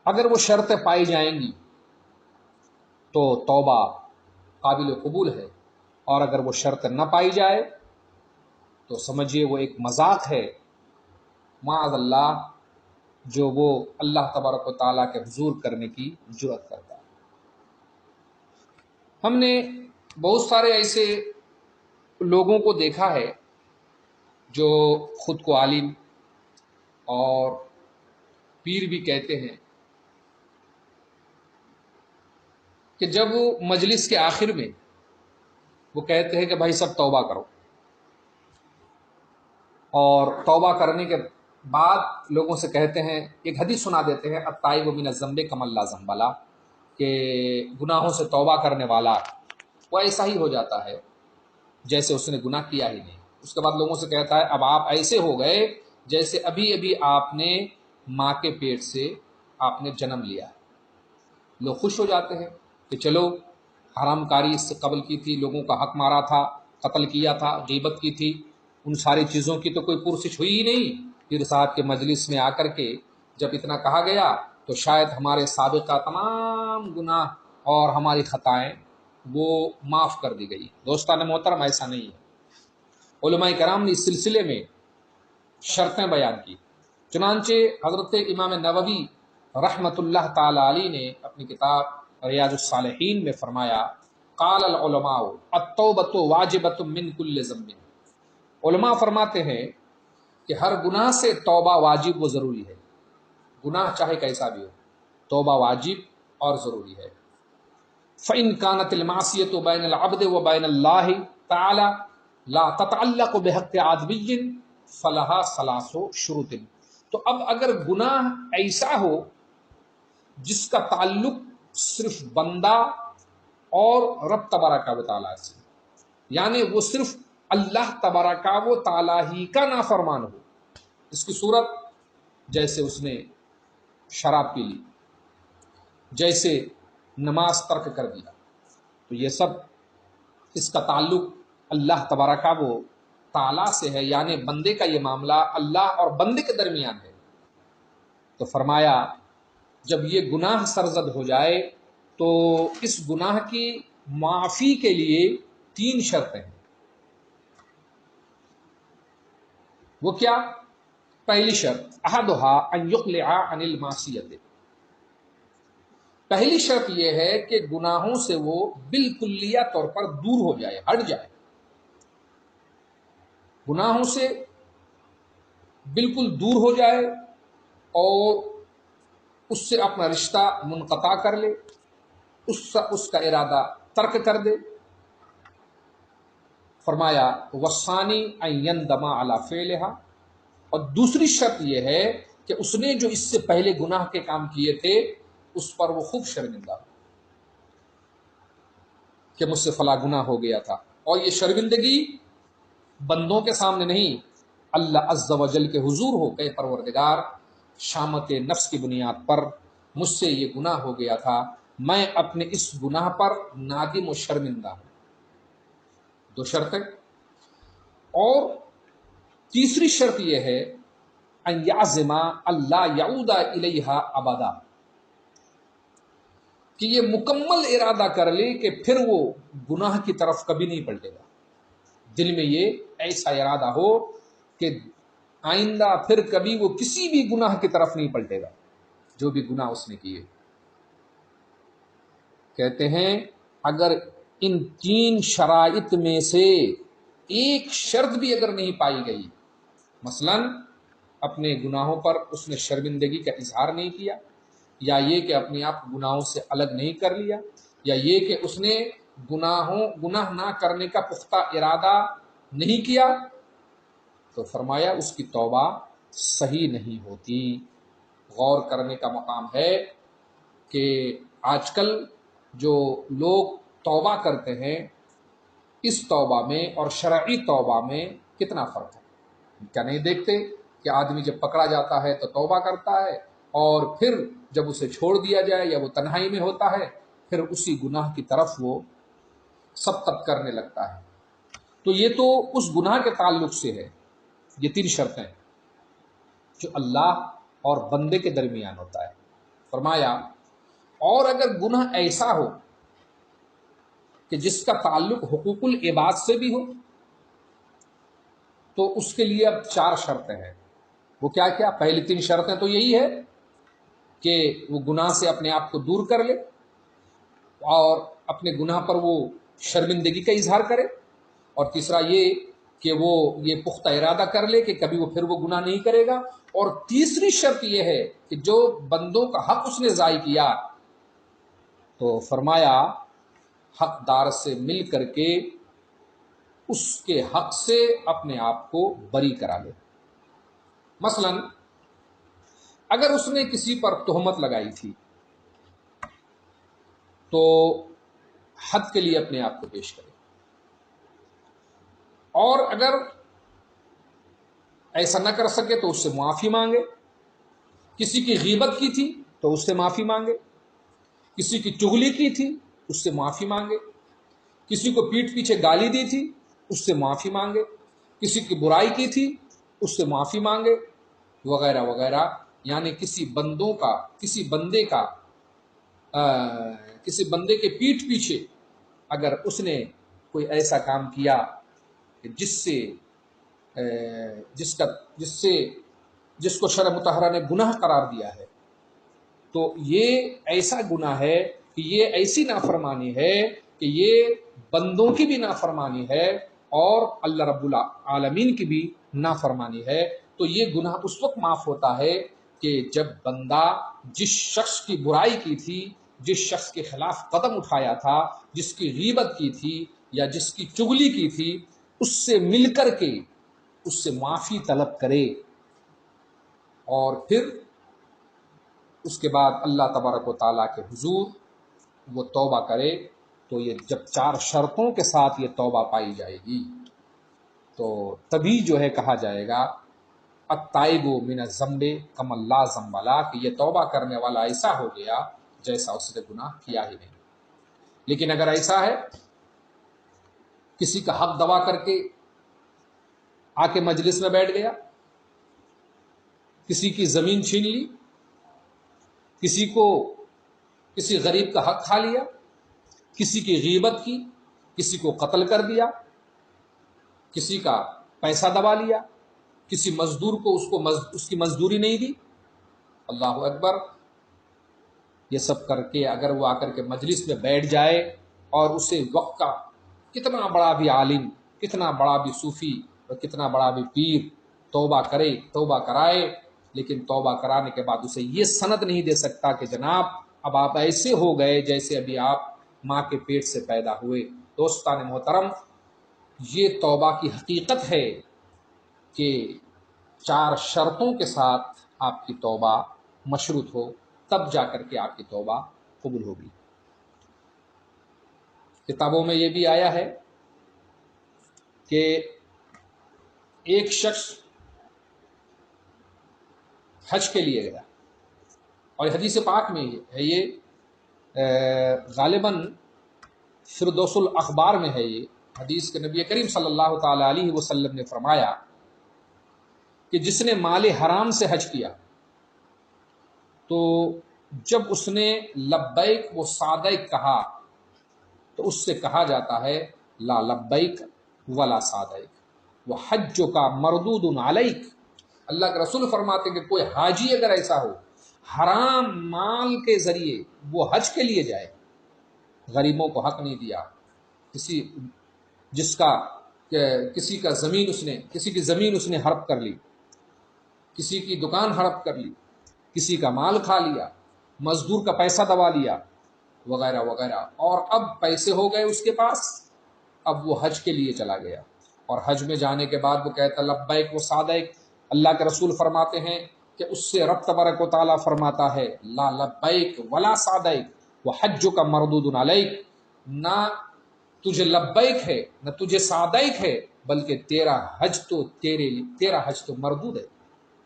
اگر وہ شرطیں پائی جائیں گی تو توبہ قابل قبول ہے، اور اگر وہ شرط نہ پائی جائے تو سمجھیے وہ ایک مذاق ہے، معاذ اللہ، جو وہ اللہ تبارک و تعالیٰ کے حضور کرنے کی جرأت کرتا ہے۔ ہم نے بہت سارے ایسے لوگوں کو دیکھا ہے جو خود کو عالم اور پیر بھی کہتے ہیں کہ جب وہ مجلس کے آخر میں وہ کہتے ہیں کہ بھائی سب توبہ کرو، اور توبہ کرنے کے بعد لوگوں سے کہتے ہیں، ایک حدیث سنا دیتے ہیں، التائب من الذنب کمن لا ذنب لہ، کہ گناہوں سے توبہ کرنے والا وہ ایسا ہی ہو جاتا ہے جیسے اس نے گناہ کیا ہی نہیں۔ اس کے بعد لوگوں سے کہتا ہے اب آپ ایسے ہو گئے جیسے ابھی ابھی آپ نے ماں کے پیٹ سے آپ نے جنم لیا ہے۔ لوگ خوش ہو جاتے ہیں کہ چلو حرام کاری اس سے قبل کی تھی، لوگوں کا حق مارا تھا، قتل کیا تھا، غیبت کی تھی، ان ساری چیزوں کی تو کوئی پرسش ہوئی ہی نہیں۔ پھر صاحب کے مجلس میں آ کر کے جب اتنا کہا گیا تو شاید ہمارے سابقہ تمام گناہ اور ہماری خطائیں وہ معاف کر دی گئی۔ دوستان محترم، ایسا نہیں ہے۔ علماء کرام نے اس سلسلے میں شرطیں بیان کی، چنانچہ حضرت امام نووی رحمۃ اللہ تعالی علیہ نے اپنی کتاب ریاض الصالحین میں فرمایا، قال العلماء التوبۃ واجبۃ من کل ذنب۔ علماء فرماتے ہیں کہ ہر گناہ سے توبہ واجب و ضروری ہے، گناہ چاہے کیسا بھی ہو، توبہ واجب اور ضروری ہے۔ فإن كانت المعصية بين العبد وبين الله تعالى لا تتعلق بحق آدمی فلها ثلاث شروط۔ تو اب اگر گناہ ایسا ہو جس کا تعلق صرف بندہ اور رب تبارک و تعالیٰ سے، یعنی وہ صرف اللہ تبارک و تعالیٰ ہی کا نافرمان ہو، اس کی صورت جیسے اس نے شراب پی لی، جیسے نماز ترک کر دیا، تو یہ سب اس کا تعلق اللہ تبارک و تعالیٰ سے ہے، یعنی بندے کا یہ معاملہ اللہ اور بندے کے درمیان ہے۔ تو فرمایا جب یہ گناہ سرزد ہو جائے تو اس گناہ کی معافی کے لیے 3 شرطیں ہیں۔ وہ کیا؟ پہلی شرط احدها ان يقلع عن المعصیت، پہلی شرط یہ ہے کہ گناہوں سے وہ بالکلیہ طور پر دور ہو جائے، ہٹ جائے، گناہوں سے بالکل دور ہو جائے اور اس سے اپنا رشتہ منقطع کر لے، اس کا ارادہ ترک کر دے۔ فرمایا وَالثَّانِي أَن يَنْدَمَ عَلَى فِعْلِهَا، اور دوسری شرط یہ ہے کہ اس نے جو اس سے پہلے گناہ کے کام کیے تھے اس پر وہ خوب شرمندہ ہو کہ مجھ سے فلاں گناہ ہو گیا تھا، اور یہ شرمندگی بندوں کے سامنے نہیں، اللہ عز و جل کے حضور ہو کہ پروردگار شامت نفس کی بنیاد پر مجھ سے یہ گناہ ہو گیا تھا، میں اپنے اس گناہ پر نادم و شرمندہ ہوں۔ 2 شرطیں۔ اور تیسری شرط یہ ہے ان یعزم اللہ یعود الیہا ابدا، کہ یہ مکمل ارادہ کر لے کہ پھر وہ گناہ کی طرف کبھی نہیں پلٹے گا، دل میں یہ ایسا ارادہ ہو کہ آئندہ پھر کبھی وہ کسی بھی گناہ کی طرف نہیں پلٹے گا جو بھی گناہ اس نے کیے۔ کہتے ہیں اگر ان 3 شرائط میں سے ایک شرط بھی اگر نہیں پائی گئی، مثلا اپنے گناہوں پر اس نے شرمندگی کا اظہار نہیں کیا، یا یہ کہ اپنے آپ گناہوں سے الگ نہیں کر لیا، یا یہ کہ اس نے گناہ نہ کرنے کا پختہ ارادہ نہیں کیا، تو فرمایا اس کی توبہ صحیح نہیں ہوتی۔ غور کرنے کا مقام ہے کہ آج کل جو لوگ توبہ کرتے ہیں اس توبہ میں اور شرعی توبہ میں کتنا فرق ہے۔ کیا نہیں دیکھتے کہ آدمی جب پکڑا جاتا ہے تو توبہ کرتا ہے، اور پھر جب اسے چھوڑ دیا جائے یا وہ تنہائی میں ہوتا ہے پھر اسی گناہ کی طرف وہ سبقت کرنے لگتا ہے۔ تو یہ تو اس گناہ کے تعلق سے ہے، یہ 3 شرطیں جو اللہ اور بندے کے درمیان ہوتا ہے۔ فرمایا اور اگر گناہ ایسا ہو کہ جس کا تعلق حقوق العباد سے بھی ہو تو اس کے لیے اب 4 شرطیں ہیں۔ وہ کیا کیا؟ پہلی 3 شرطیں تو یہی ہے کہ وہ گناہ سے اپنے آپ کو دور کر لے اور اپنے گناہ پر وہ شرمندگی کا اظہار کرے، اور تیسرا یہ کہ وہ یہ پختہ ارادہ کر لے کہ کبھی وہ پھر وہ گناہ نہیں کرے گا، اور تیسری شرط یہ ہے کہ جو بندوں کا حق اس نے ضائع کیا تو فرمایا حقدار سے مل کر کے اس کے حق سے اپنے آپ کو بری کرا لے۔ مثلا اگر اس نے کسی پر تہمت لگائی تھی تو حد کے لیے اپنے آپ کو پیش کرے، اور اگر ایسا نہ کر سکے تو اس سے معافی مانگے۔ کسی کی غیبت کی تھی تو اس سے معافی مانگے، کسی کی چغلی کی تھی اس سے معافی مانگے، کسی کو پیٹھ پیچھے گالی دی تھی اس سے معافی مانگے، کسی کی برائی کی تھی اس سے معافی مانگے، وغیرہ وغیرہ۔ یعنی کسی بندے کے پیٹھ پیچھے اگر اس نے کوئی ایسا کام کیا کہ جس کو شرع مطہرہ نے گناہ قرار دیا ہے، تو یہ ایسا گناہ ہے کہ یہ ایسی نافرمانی ہے کہ یہ بندوں کی بھی نافرمانی ہے اور اللہ رب العالمین کی بھی نافرمانی ہے۔ تو یہ گناہ اس وقت معاف ہوتا ہے کہ جب بندہ جس شخص کی برائی کی تھی، جس شخص کے خلاف قدم اٹھایا تھا، جس کی غیبت کی تھی یا جس کی چغلی کی تھی، اس سے مل کر کے اس سے معافی طلب کرے، اور پھر اس کے بعد اللہ تبارک و تعالیٰ کے حضور وہ توبہ کرے۔ تو یہ جب 4 شرطوں کے ساتھ یہ توبہ پائی جائے گی تو تبھی جو ہے کہا جائے گا التائب من الذنب کمن لا ذنب لہ، کہ یہ توبہ کرنے والا ایسا ہو گیا جیسا اس نے گناہ کیا ہی نہیں۔ لیکن اگر ایسا ہے کسی کا حق دبا کر کے آ کے مجلس میں بیٹھ گیا، کسی کی زمین چھین لی، کسی غریب کا حق کھا لیا، کسی کی غیبت کی، کسی کو قتل کر دیا، کسی کا پیسہ دبا لیا، کسی مزدور کو اس کی مزدوری نہیں دی، اللہ اکبر، یہ سب کر کے اگر وہ آ کر کے مجلس میں بیٹھ جائے اور اسے وقت کا کتنا بڑا بھی عالم، کتنا بڑا بھی صوفی اور کتنا بڑا بھی پیر توبہ کرے، توبہ کرائے، لیکن توبہ کرانے کے بعد اسے یہ سند نہیں دے سکتا کہ جناب اب آپ ایسے ہو گئے جیسے ابھی آپ ماں کے پیٹ سے پیدا ہوئے۔ دوستان محترم، یہ توبہ کی حقیقت ہے کہ 4 شرطوں کے ساتھ آپ کی توبہ مشروط ہو، تب جا کر کے آپ کی توبہ قبول ہوگی۔ کتابوں میں یہ بھی آیا ہے کہ ایک شخص حج کے لیے گیا، اور حدیث پاک میں ہے یہ غالباً فردوس الاخبار میں ہے یہ حدیث کہ نبی کریم صلی اللہ تعالی علیہ وسلم نے فرمایا کہ جس نے مال حرام سے حج کیا تو جب اس نے لبیک و سعدیک کہا تو اس سے کہا جاتا ہے لا لبیک ولا سعدیک وحجک مردود علیک۔ اللہ کے رسول فرماتے ہیں کہ کوئی حاجی اگر ایسا ہو حرام مال کے ذریعے وہ حج کے لیے جائے، غریبوں کو حق نہیں دیا، کسی کی زمین اس نے ہڑپ کر لی، کسی کی دکان ہڑپ کر لی، کسی کا مال کھا لیا، مزدور کا پیسہ دبا لیا، وغیرہ وغیرہ، اور اب پیسے ہو گئے اس کے پاس، اب وہ حج کے لیے چلا گیا، اور حج میں جانے کے بعد وہ کہتا لبیک و سعدیک، اللہ کے رسول فرماتے ہیں کہ اس سے رب تبارک و تعالیٰ فرماتا ہے لا لبیک ولا سعدیک وحجک مردود علیک، نہ تجھے لبیک ہے نہ تجھے سعدیک ہے، بلکہ تیرا حج تو مردود ہے،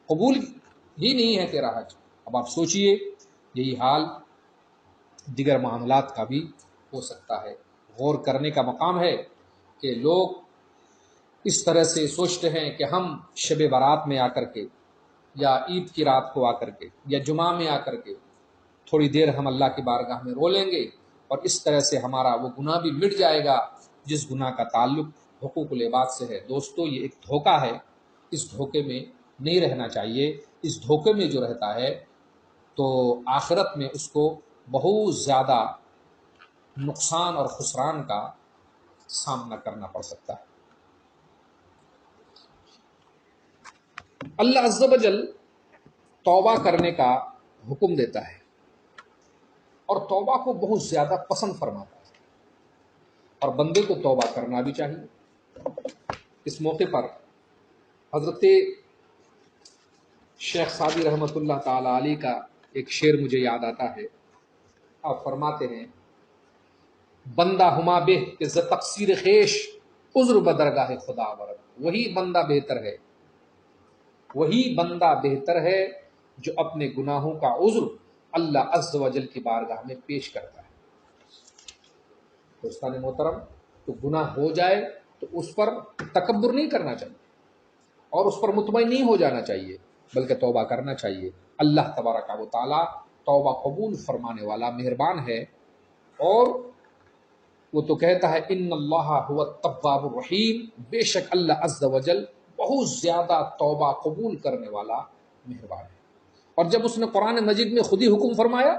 قبول ہی نہیں ہے تیرا حج۔ اب آپ سوچئے یہی حال دیگر معاملات کا بھی ہو سکتا ہے۔ غور کرنے کا مقام ہے کہ لوگ اس طرح سے سوچتے ہیں کہ ہم شب برات میں آ کر کے یا عید کی رات کو آ کر کے یا جمعہ میں آ کر کے تھوڑی دیر ہم اللہ کی بارگاہ میں رو لیں گے اور اس طرح سے ہمارا وہ گناہ بھی مٹ جائے گا جس گناہ کا تعلق حقوق العباد سے ہے۔ دوستو، یہ ایک دھوکہ ہے، اس دھوکے میں نہیں رہنا چاہیے۔ اس دھوکے میں جو رہتا ہے تو آخرت میں اس کو بہت زیادہ نقصان اور خسران کا سامنا کرنا پڑ سکتا ہے۔ اللہ عز و جل توبہ کرنے کا حکم دیتا ہے اور توبہ کو بہت زیادہ پسند فرماتا ہے، اور بندے کو توبہ کرنا بھی چاہیے۔ اس موقع پر حضرت شیخ سعدی رحمۃ اللہ تعالی علیہ کا ایک شعر مجھے یاد آتا ہے۔ آپ فرماتے ہیں، بندہ ہما بہ کہ ز تقصیر خیش عذر بدرگاہ خدا ورد۔ وہی بندہ بہتر ہے، وہی بندہ بہتر ہے جو اپنے گناہوں کا عذر اللہ عز و جل کی بارگاہ میں پیش کرتا ہے۔ دوستان محترم، تو گناہ ہو جائے تو اس پر تکبر نہیں کرنا چاہیے اور اس پر مطمئن نہیں ہو جانا چاہیے، بلکہ توبہ کرنا چاہیے۔ اللہ تبارک و تعالی توبہ قبول فرمانے والا مہربان ہے، اور وہ تو کہتا ہے ان اللہ هو التواب الرحیم، بے شک اللہ عز و جل بہت زیادہ توبہ قبول کرنے والا مہربان ہے۔ اور جب اس نے قرآن مجید میں خود ہی حکم فرمایا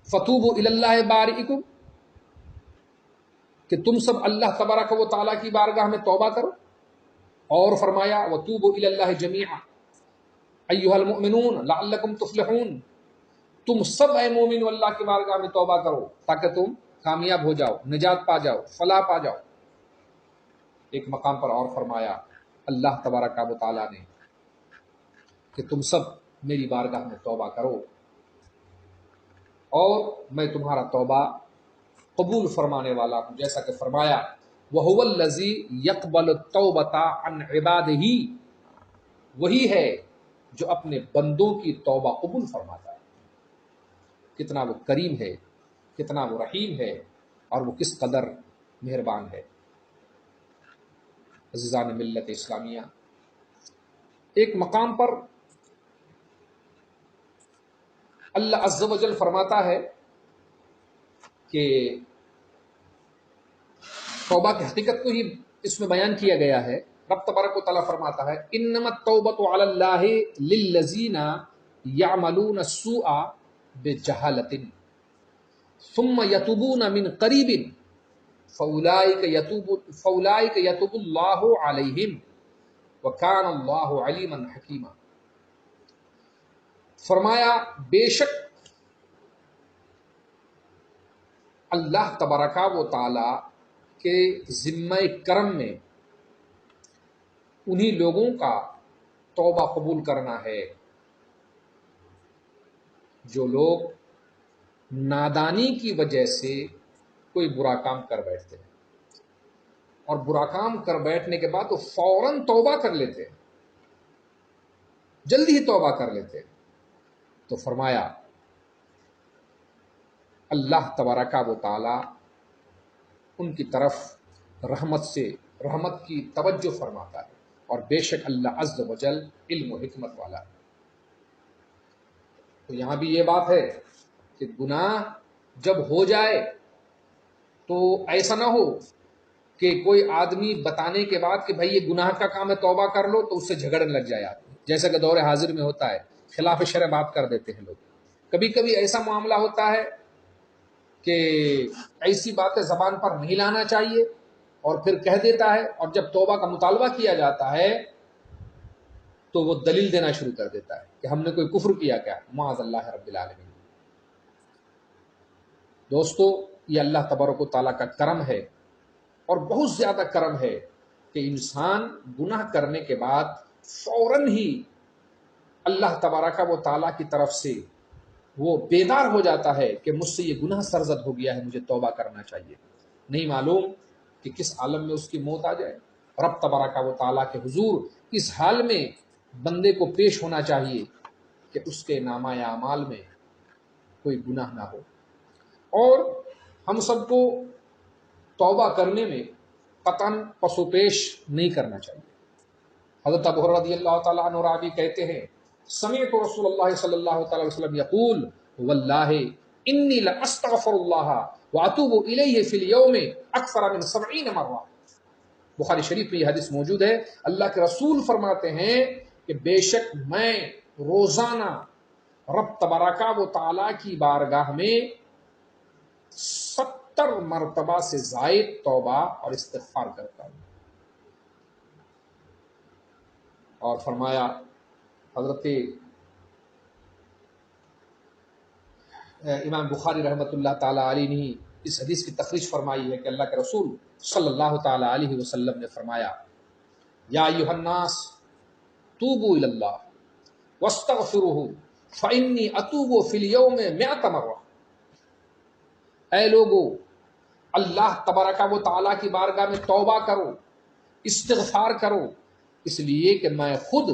فتوبوا الی اللہ بارئکم، کہ تم سب اللہ تبارک و تعالیٰ کی بارگاہ میں توبہ کرو، اور فرمایا وتوبوا الی اللہ جمیعا ایھا المؤمنون لعلکم تفلحون، تم سب اے مومن اللہ کی بارگاہ میں توبہ کرو تاکہ تم کامیاب ہو جاؤ، نجات پا جاؤ، فلاح پا جاؤ۔ ایک مقام پر اور فرمایا اللہ تبارک و تعالیٰ نے کہ تم سب میری بارگاہ میں توبہ کرو اور میں تمہارا توبہ قبول فرمانے والا ہوں، جیسا کہ فرمایا وَهُوَ الَّذِي يَقْبَلُ التَّوْبَةَ عَنْ عِبَادِهِ، وہی ہے جو اپنے بندوں کی توبہ قبول فرماتا ہے۔ کتنا وہ کریم ہے، کتنا وہ رحیم ہے، اور وہ کس قدر مہربان ہے۔ عزیزان ملت اسلامیہ، ایک مقام پر اللہ عز و جل فرماتا ہے کہ توبہ کی حقیقت کو ہی اس میں بیان کیا گیا ہے۔ رب تبارک و تعالیٰ فرماتا ہے انما التوبۃ علی اللہ للذین یعملون السوء بجہالۃ ثم یتوبون من قریب فاولئک یتوب اللہ علیہم وکان اللہ علیما حکیما۔ فرمایا بے شک اللہ تبارک و تعالی کے ذمہ کرم میں انہی لوگوں کا توبہ قبول کرنا ہے جو لوگ نادانی کی وجہ سے کوئی برا کام کر بیٹھتے ہیں، اور برا کام کر بیٹھنے کے بعد وہ فوراً توبہ کر لیتے ہیں، جلدی ہی توبہ کر لیتے ہیں۔ تو فرمایا اللہ تبارک و تعالی ان کی طرف رحمت کی توجہ فرماتا ہے، اور بے شک اللہ عز و جل علم و حکمت والا ہے۔ تو یہاں بھی یہ بات ہے کہ گناہ جب ہو جائے تو ایسا نہ ہو کہ کوئی آدمی بتانے کے بعد کہ بھائی یہ گناہ کا کام ہے توبہ کر لو، تو اس سے جھگڑنے لگ جائے آدمی، جیسا کہ دور حاضر میں ہوتا ہے، خلاف شرع بات کر دیتے ہیں لوگ۔ کبھی کبھی ایسا معاملہ ہوتا ہے کہ ایسی باتیں زبان پر نہیں لانا چاہیے اور پھر کہہ دیتا ہے، اور جب توبہ کا مطالبہ کیا جاتا ہے تو وہ دلیل دینا شروع کر دیتا ہے کہ ہم نے کوئی کفر کیا کیا، معاذ اللہ رب العالمین۔ دوستو، یہ اللہ تبارک و تعالیٰ کا کرم ہے، اور بہت زیادہ کرم ہے کہ انسان گناہ کرنے کے بعد فوراً ہی اللہ تبارک و تعالیٰ کی طرف سے وہ بیدار ہو جاتا ہے کہ مجھ سے یہ گناہ سرزد ہو گیا ہے، مجھے توبہ کرنا چاہیے۔ نہیں معلوم کہ کس عالم میں اس کی موت آ جائے۔ رب تبارک و تعالیٰ کے حضور اس حال میں بندے کو پیش ہونا چاہیے کہ اس کے نامہ اعمال میں کوئی گناہ نہ ہو، اور ہم سب کو توبہ کرنے میں قطعاً پس و پیش نہیں کرنا چاہیے۔ حضرت ابو ہریرہ رضی اللہ تعالیٰ عنہ راوی کہتے ہیں سمعت رسول اللہ صلی اللہ تعالی وسلم یقول واللہ انی لاستغفر اللہ واتوب الیہ فی اليوم اکثر من 70 مرہ۔ بخاری شریف میں یہ حدیث موجود ہے، اللہ کے رسول فرماتے ہیں کہ بے شک میں روزانہ رب تبارک و تعالیٰ کی بارگاہ میں 70 مرتبہ سے زائد توبہ اور استغفار کرتا ہوں۔ اور فرمایا، حضرت امام بخاری رحمۃ اللہ تعالیٰ علیہ نے اس حدیث کی تخریج فرمائی ہے کہ اللہ کے رسول صلی اللہ تعالیٰ علیہ وسلم نے فرمایا، یا ایھا الناس توبوا الی اللہ واستغفروہ فانی اتوب فی اليوم 100 مرہ، اے لوگو اللہ تبارک و تعالیٰ کی بارگاہ میں توبہ کرو، استغفار کرو، اس لیے کہ میں خود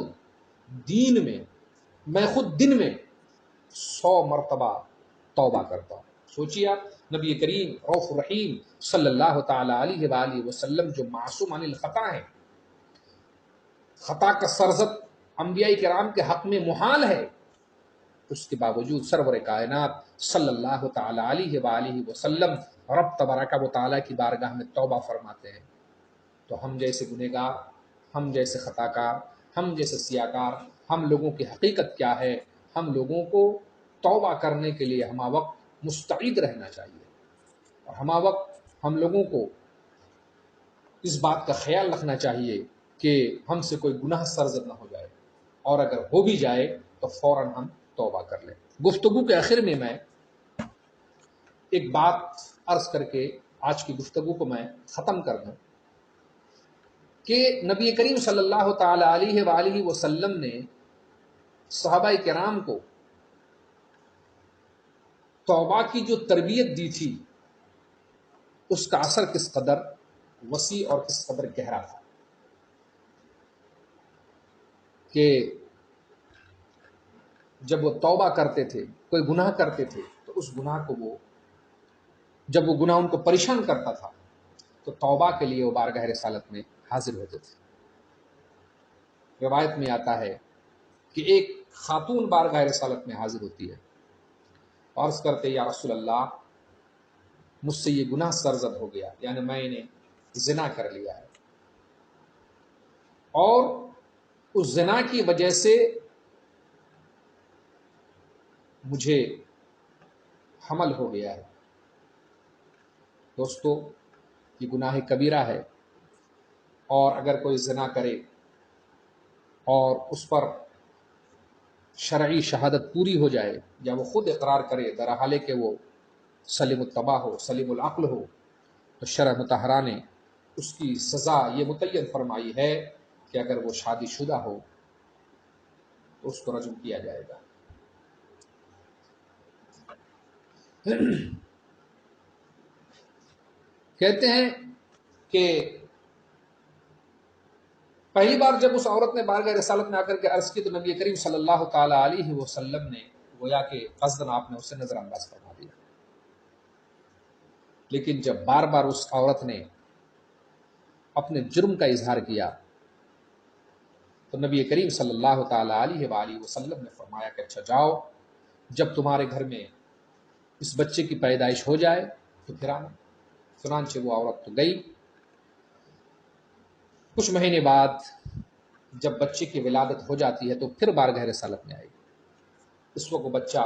دن میں 100 مرتبہ توبہ کرتا ہوں۔ سوچیے آپ، نبی کریم رؤوف رحیم صلی اللہ تعالی علیہ وآلہ وسلم جو معصوم عن الخطا ہیں، خطا کا سرزد انبیاء کرام کے حق میں محال ہے، اس کے باوجود سرور کائنات صلی اللہ تعالی علیہ وآلہ وسلم رب تبارک و تعالیٰ کی بارگاہ میں توبہ فرماتے ہیں۔ تو ہم جیسے گنہگار، ہم جیسے خطا کار، ہم جیسے سیاکار، ہم لوگوں کی حقیقت کیا ہے؟ ہم لوگوں کو توبہ کرنے کے لیے ہمہ وقت مستعد رہنا چاہیے، اور ہمہ وقت ہم لوگوں کو اس بات کا خیال رکھنا چاہیے کہ ہم سے کوئی گناہ سرزد نہ ہو جائے، اور اگر ہو بھی جائے تو فوراً ہم توبہ کر لیں۔ گفتگو کے آخر میں ایک بات عرض کر کے آج کی گفتگو کو میں ختم کر دوں کہ نبی کریم صلی اللہ تعالی علیہ وآلہ وسلم نے صحابہ کرام کو توبہ کی جو تربیت دی تھی، اس کا اثر کس قدر وسیع اور کس قدر گہرا تھا کہ جب وہ توبہ کرتے تھے، کوئی گناہ کرتے تھے، تو اس گناہ کو جب وہ گناہ ان کو پریشان کرتا تھا تو توبہ کے لیے وہ بارگاہ رسالت میں حاضر ہوتے تھے۔ روایت میں آتا ہے کہ ایک خاتون بارگاہ رسالت میں حاضر ہوتی ہے، عرض کرتے، یا رسول اللہ، مجھ سے یہ گناہ سرزد ہو گیا، یعنی میں نے زنا کر لیا ہے، اور اس زنا کی وجہ سے مجھے حمل ہو گیا ہے۔ دوستو، یہ گناہ کبیرہ ہے، اور اگر کوئی زنا کرے اور اس پر شرعی شہادت پوری ہو جائے، یا وہ خود اقرار کرے در حالے کہ وہ سلیم الطبع ہو، سلیم العقل ہو، تو شرع مطہرہ نے اس کی سزا یہ متعین فرمائی ہے کہ اگر وہ شادی شدہ ہو تو اس کو رجم کیا جائے گا۔ کہتے ہیں کہ پہلی بار جب اس عورت نے بارگاہ رسالت میں آ کر کے عرض کی تو نبی کریم صلی اللہ تعالی علیہ وسلم نے گویا کہ قصداً آپ نے اسے نظر انداز فرما دیا، لیکن جب بار بار اس عورت نے اپنے جرم کا اظہار کیا تو نبی کریم صلی اللہ تعالی علیہ وآلہ وسلم نے فرمایا کہ اچھا جاؤ، جب تمہارے گھر میں اس بچے کی پیدائش ہو جائے تو پھر آنا۔ چنانچہ وہ عورت تو گئی۔ کچھ مہینے بعد جب بچے کی ولادت ہو جاتی ہے تو پھر بارگاہ رسالت میں آئے گی۔ اس وقت وہ بچہ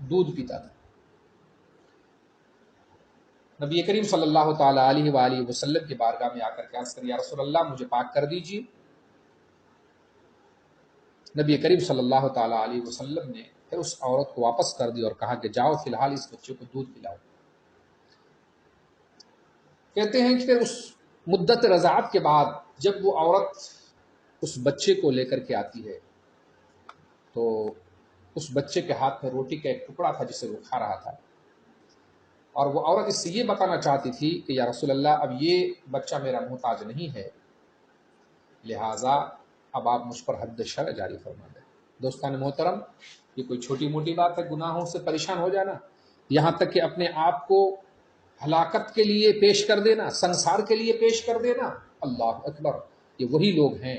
دودھ پیتا تھا۔ نبی کریم صلی اللہ تعالی علیہ وآلہ وسلم کی بارگاہ میں آ کر کے عرض کر، یا رسول اللہ، مجھے پاک کر دیجیے۔ نبی کریم صلی اللہ تعالی علیہ وسلم نے پھر اس عورت کو واپس کر دی اور کہا کہ جاؤ، فی الحال اس بچے کو دودھ پلاؤ۔ کہتے ہیں کہ پھر اس مدت رضاعت کے بعد جب وہ عورت اس بچے کو لے کر کے آتی ہے تو اس بچے کے ہاتھ میں روٹی کا ایک ٹکڑا تھا جسے وہ کھا رہا تھا، اور وہ عورت اس سے یہ بتانا چاہتی تھی کہ یا رسول اللہ، اب یہ بچہ میرا محتاج نہیں ہے، لہٰذا اب آپ مجھ پر حد شرع جاری فرما دیں۔ دوستان محترم، یہ کوئی چھوٹی موٹی بات ہے گناہوں سے پریشان ہو جانا، یہاں تک کہ اپنے آپ کو ہلاکت کے لیے پیش کر دینا، سنسار کے لیے پیش کر دینا۔ اللہ اکبر، یہ وہی لوگ ہیں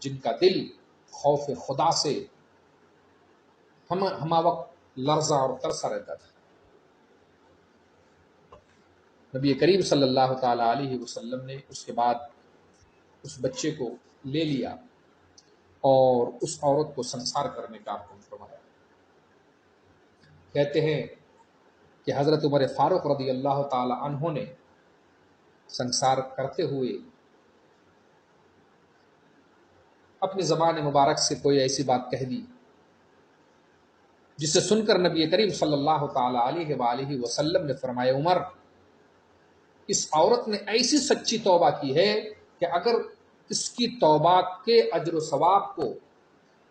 جن کا دل خوف خدا سے ہمہ وقت لرزا اور ترسا رہتا تھا۔ نبی کریم صلی اللہ تعالی علیہ وسلم نے اس کے بعد اس بچے کو لے لیا اور اس عورت کو سنسار کرنے کا حکم فرمایا۔ کہتے ہیں کہ حضرت عمر فاروق رضی اللہ تعالی عنہ نے سنسار کرتے ہوئے اپنی زبان مبارک سے کوئی ایسی بات کہہ دی جسے سن کر نبی کریم صلی اللہ تعالی علیہ وآلہ وسلم نے فرمایا عمر اس عورت نے ایسی سچی توبہ کی ہے کہ اگر اس کی توبہ کے اجر و ثواب کو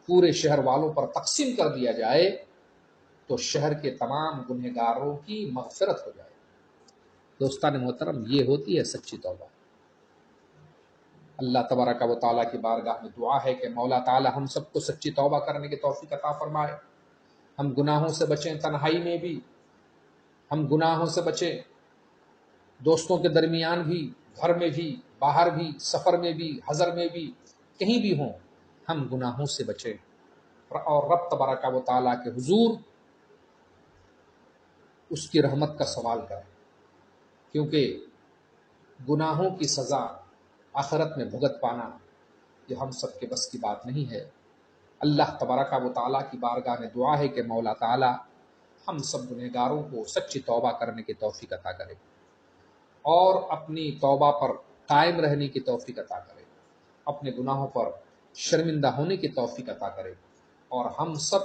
پورے شہر والوں پر تقسیم کر دیا جائے تو شہر کے تمام گنہگاروں کی مغفرت ہو جائے۔ دوستان محترم، یہ ہوتی ہے سچی توبہ۔ اللہ تبارک و تعالیٰ کی بارگاہ میں دعا ہے کہ مولا تعالیٰ ہم سب کو سچی توبہ کرنے کی توفیق عطا فرمائے، ہم گناہوں سے بچیں، تنہائی میں بھی ہم گناہوں سے بچیں، دوستوں کے درمیان بھی، گھر میں بھی، باہر بھی، سفر میں بھی، حضر میں بھی، کہیں بھی ہوں ہم گناہوں سے بچیں اور رب تبارک و تعالیٰ کے حضور اس کی رحمت کا سوال کریں، کیونکہ گناہوں کی سزا آخرت میں بھگت پانا یہ ہم سب کے بس کی بات نہیں ہے۔ اللہ تبارک و تعالیٰ کی بارگاہ میں دعا ہے کہ مولا تعالیٰ ہم سب گنہگاروں کو سچی توبہ کرنے کی توفیق عطا کرے اور اپنی توبہ پر قائم رہنے کی توفیق عطا کرے، اپنے گناہوں پر شرمندہ ہونے کی توفیق عطا کرے، اور ہم سب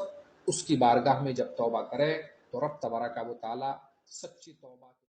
اس کی بارگاہ میں جب توبہ کریں تو رب تبارک و تعالیٰ سچی توبہ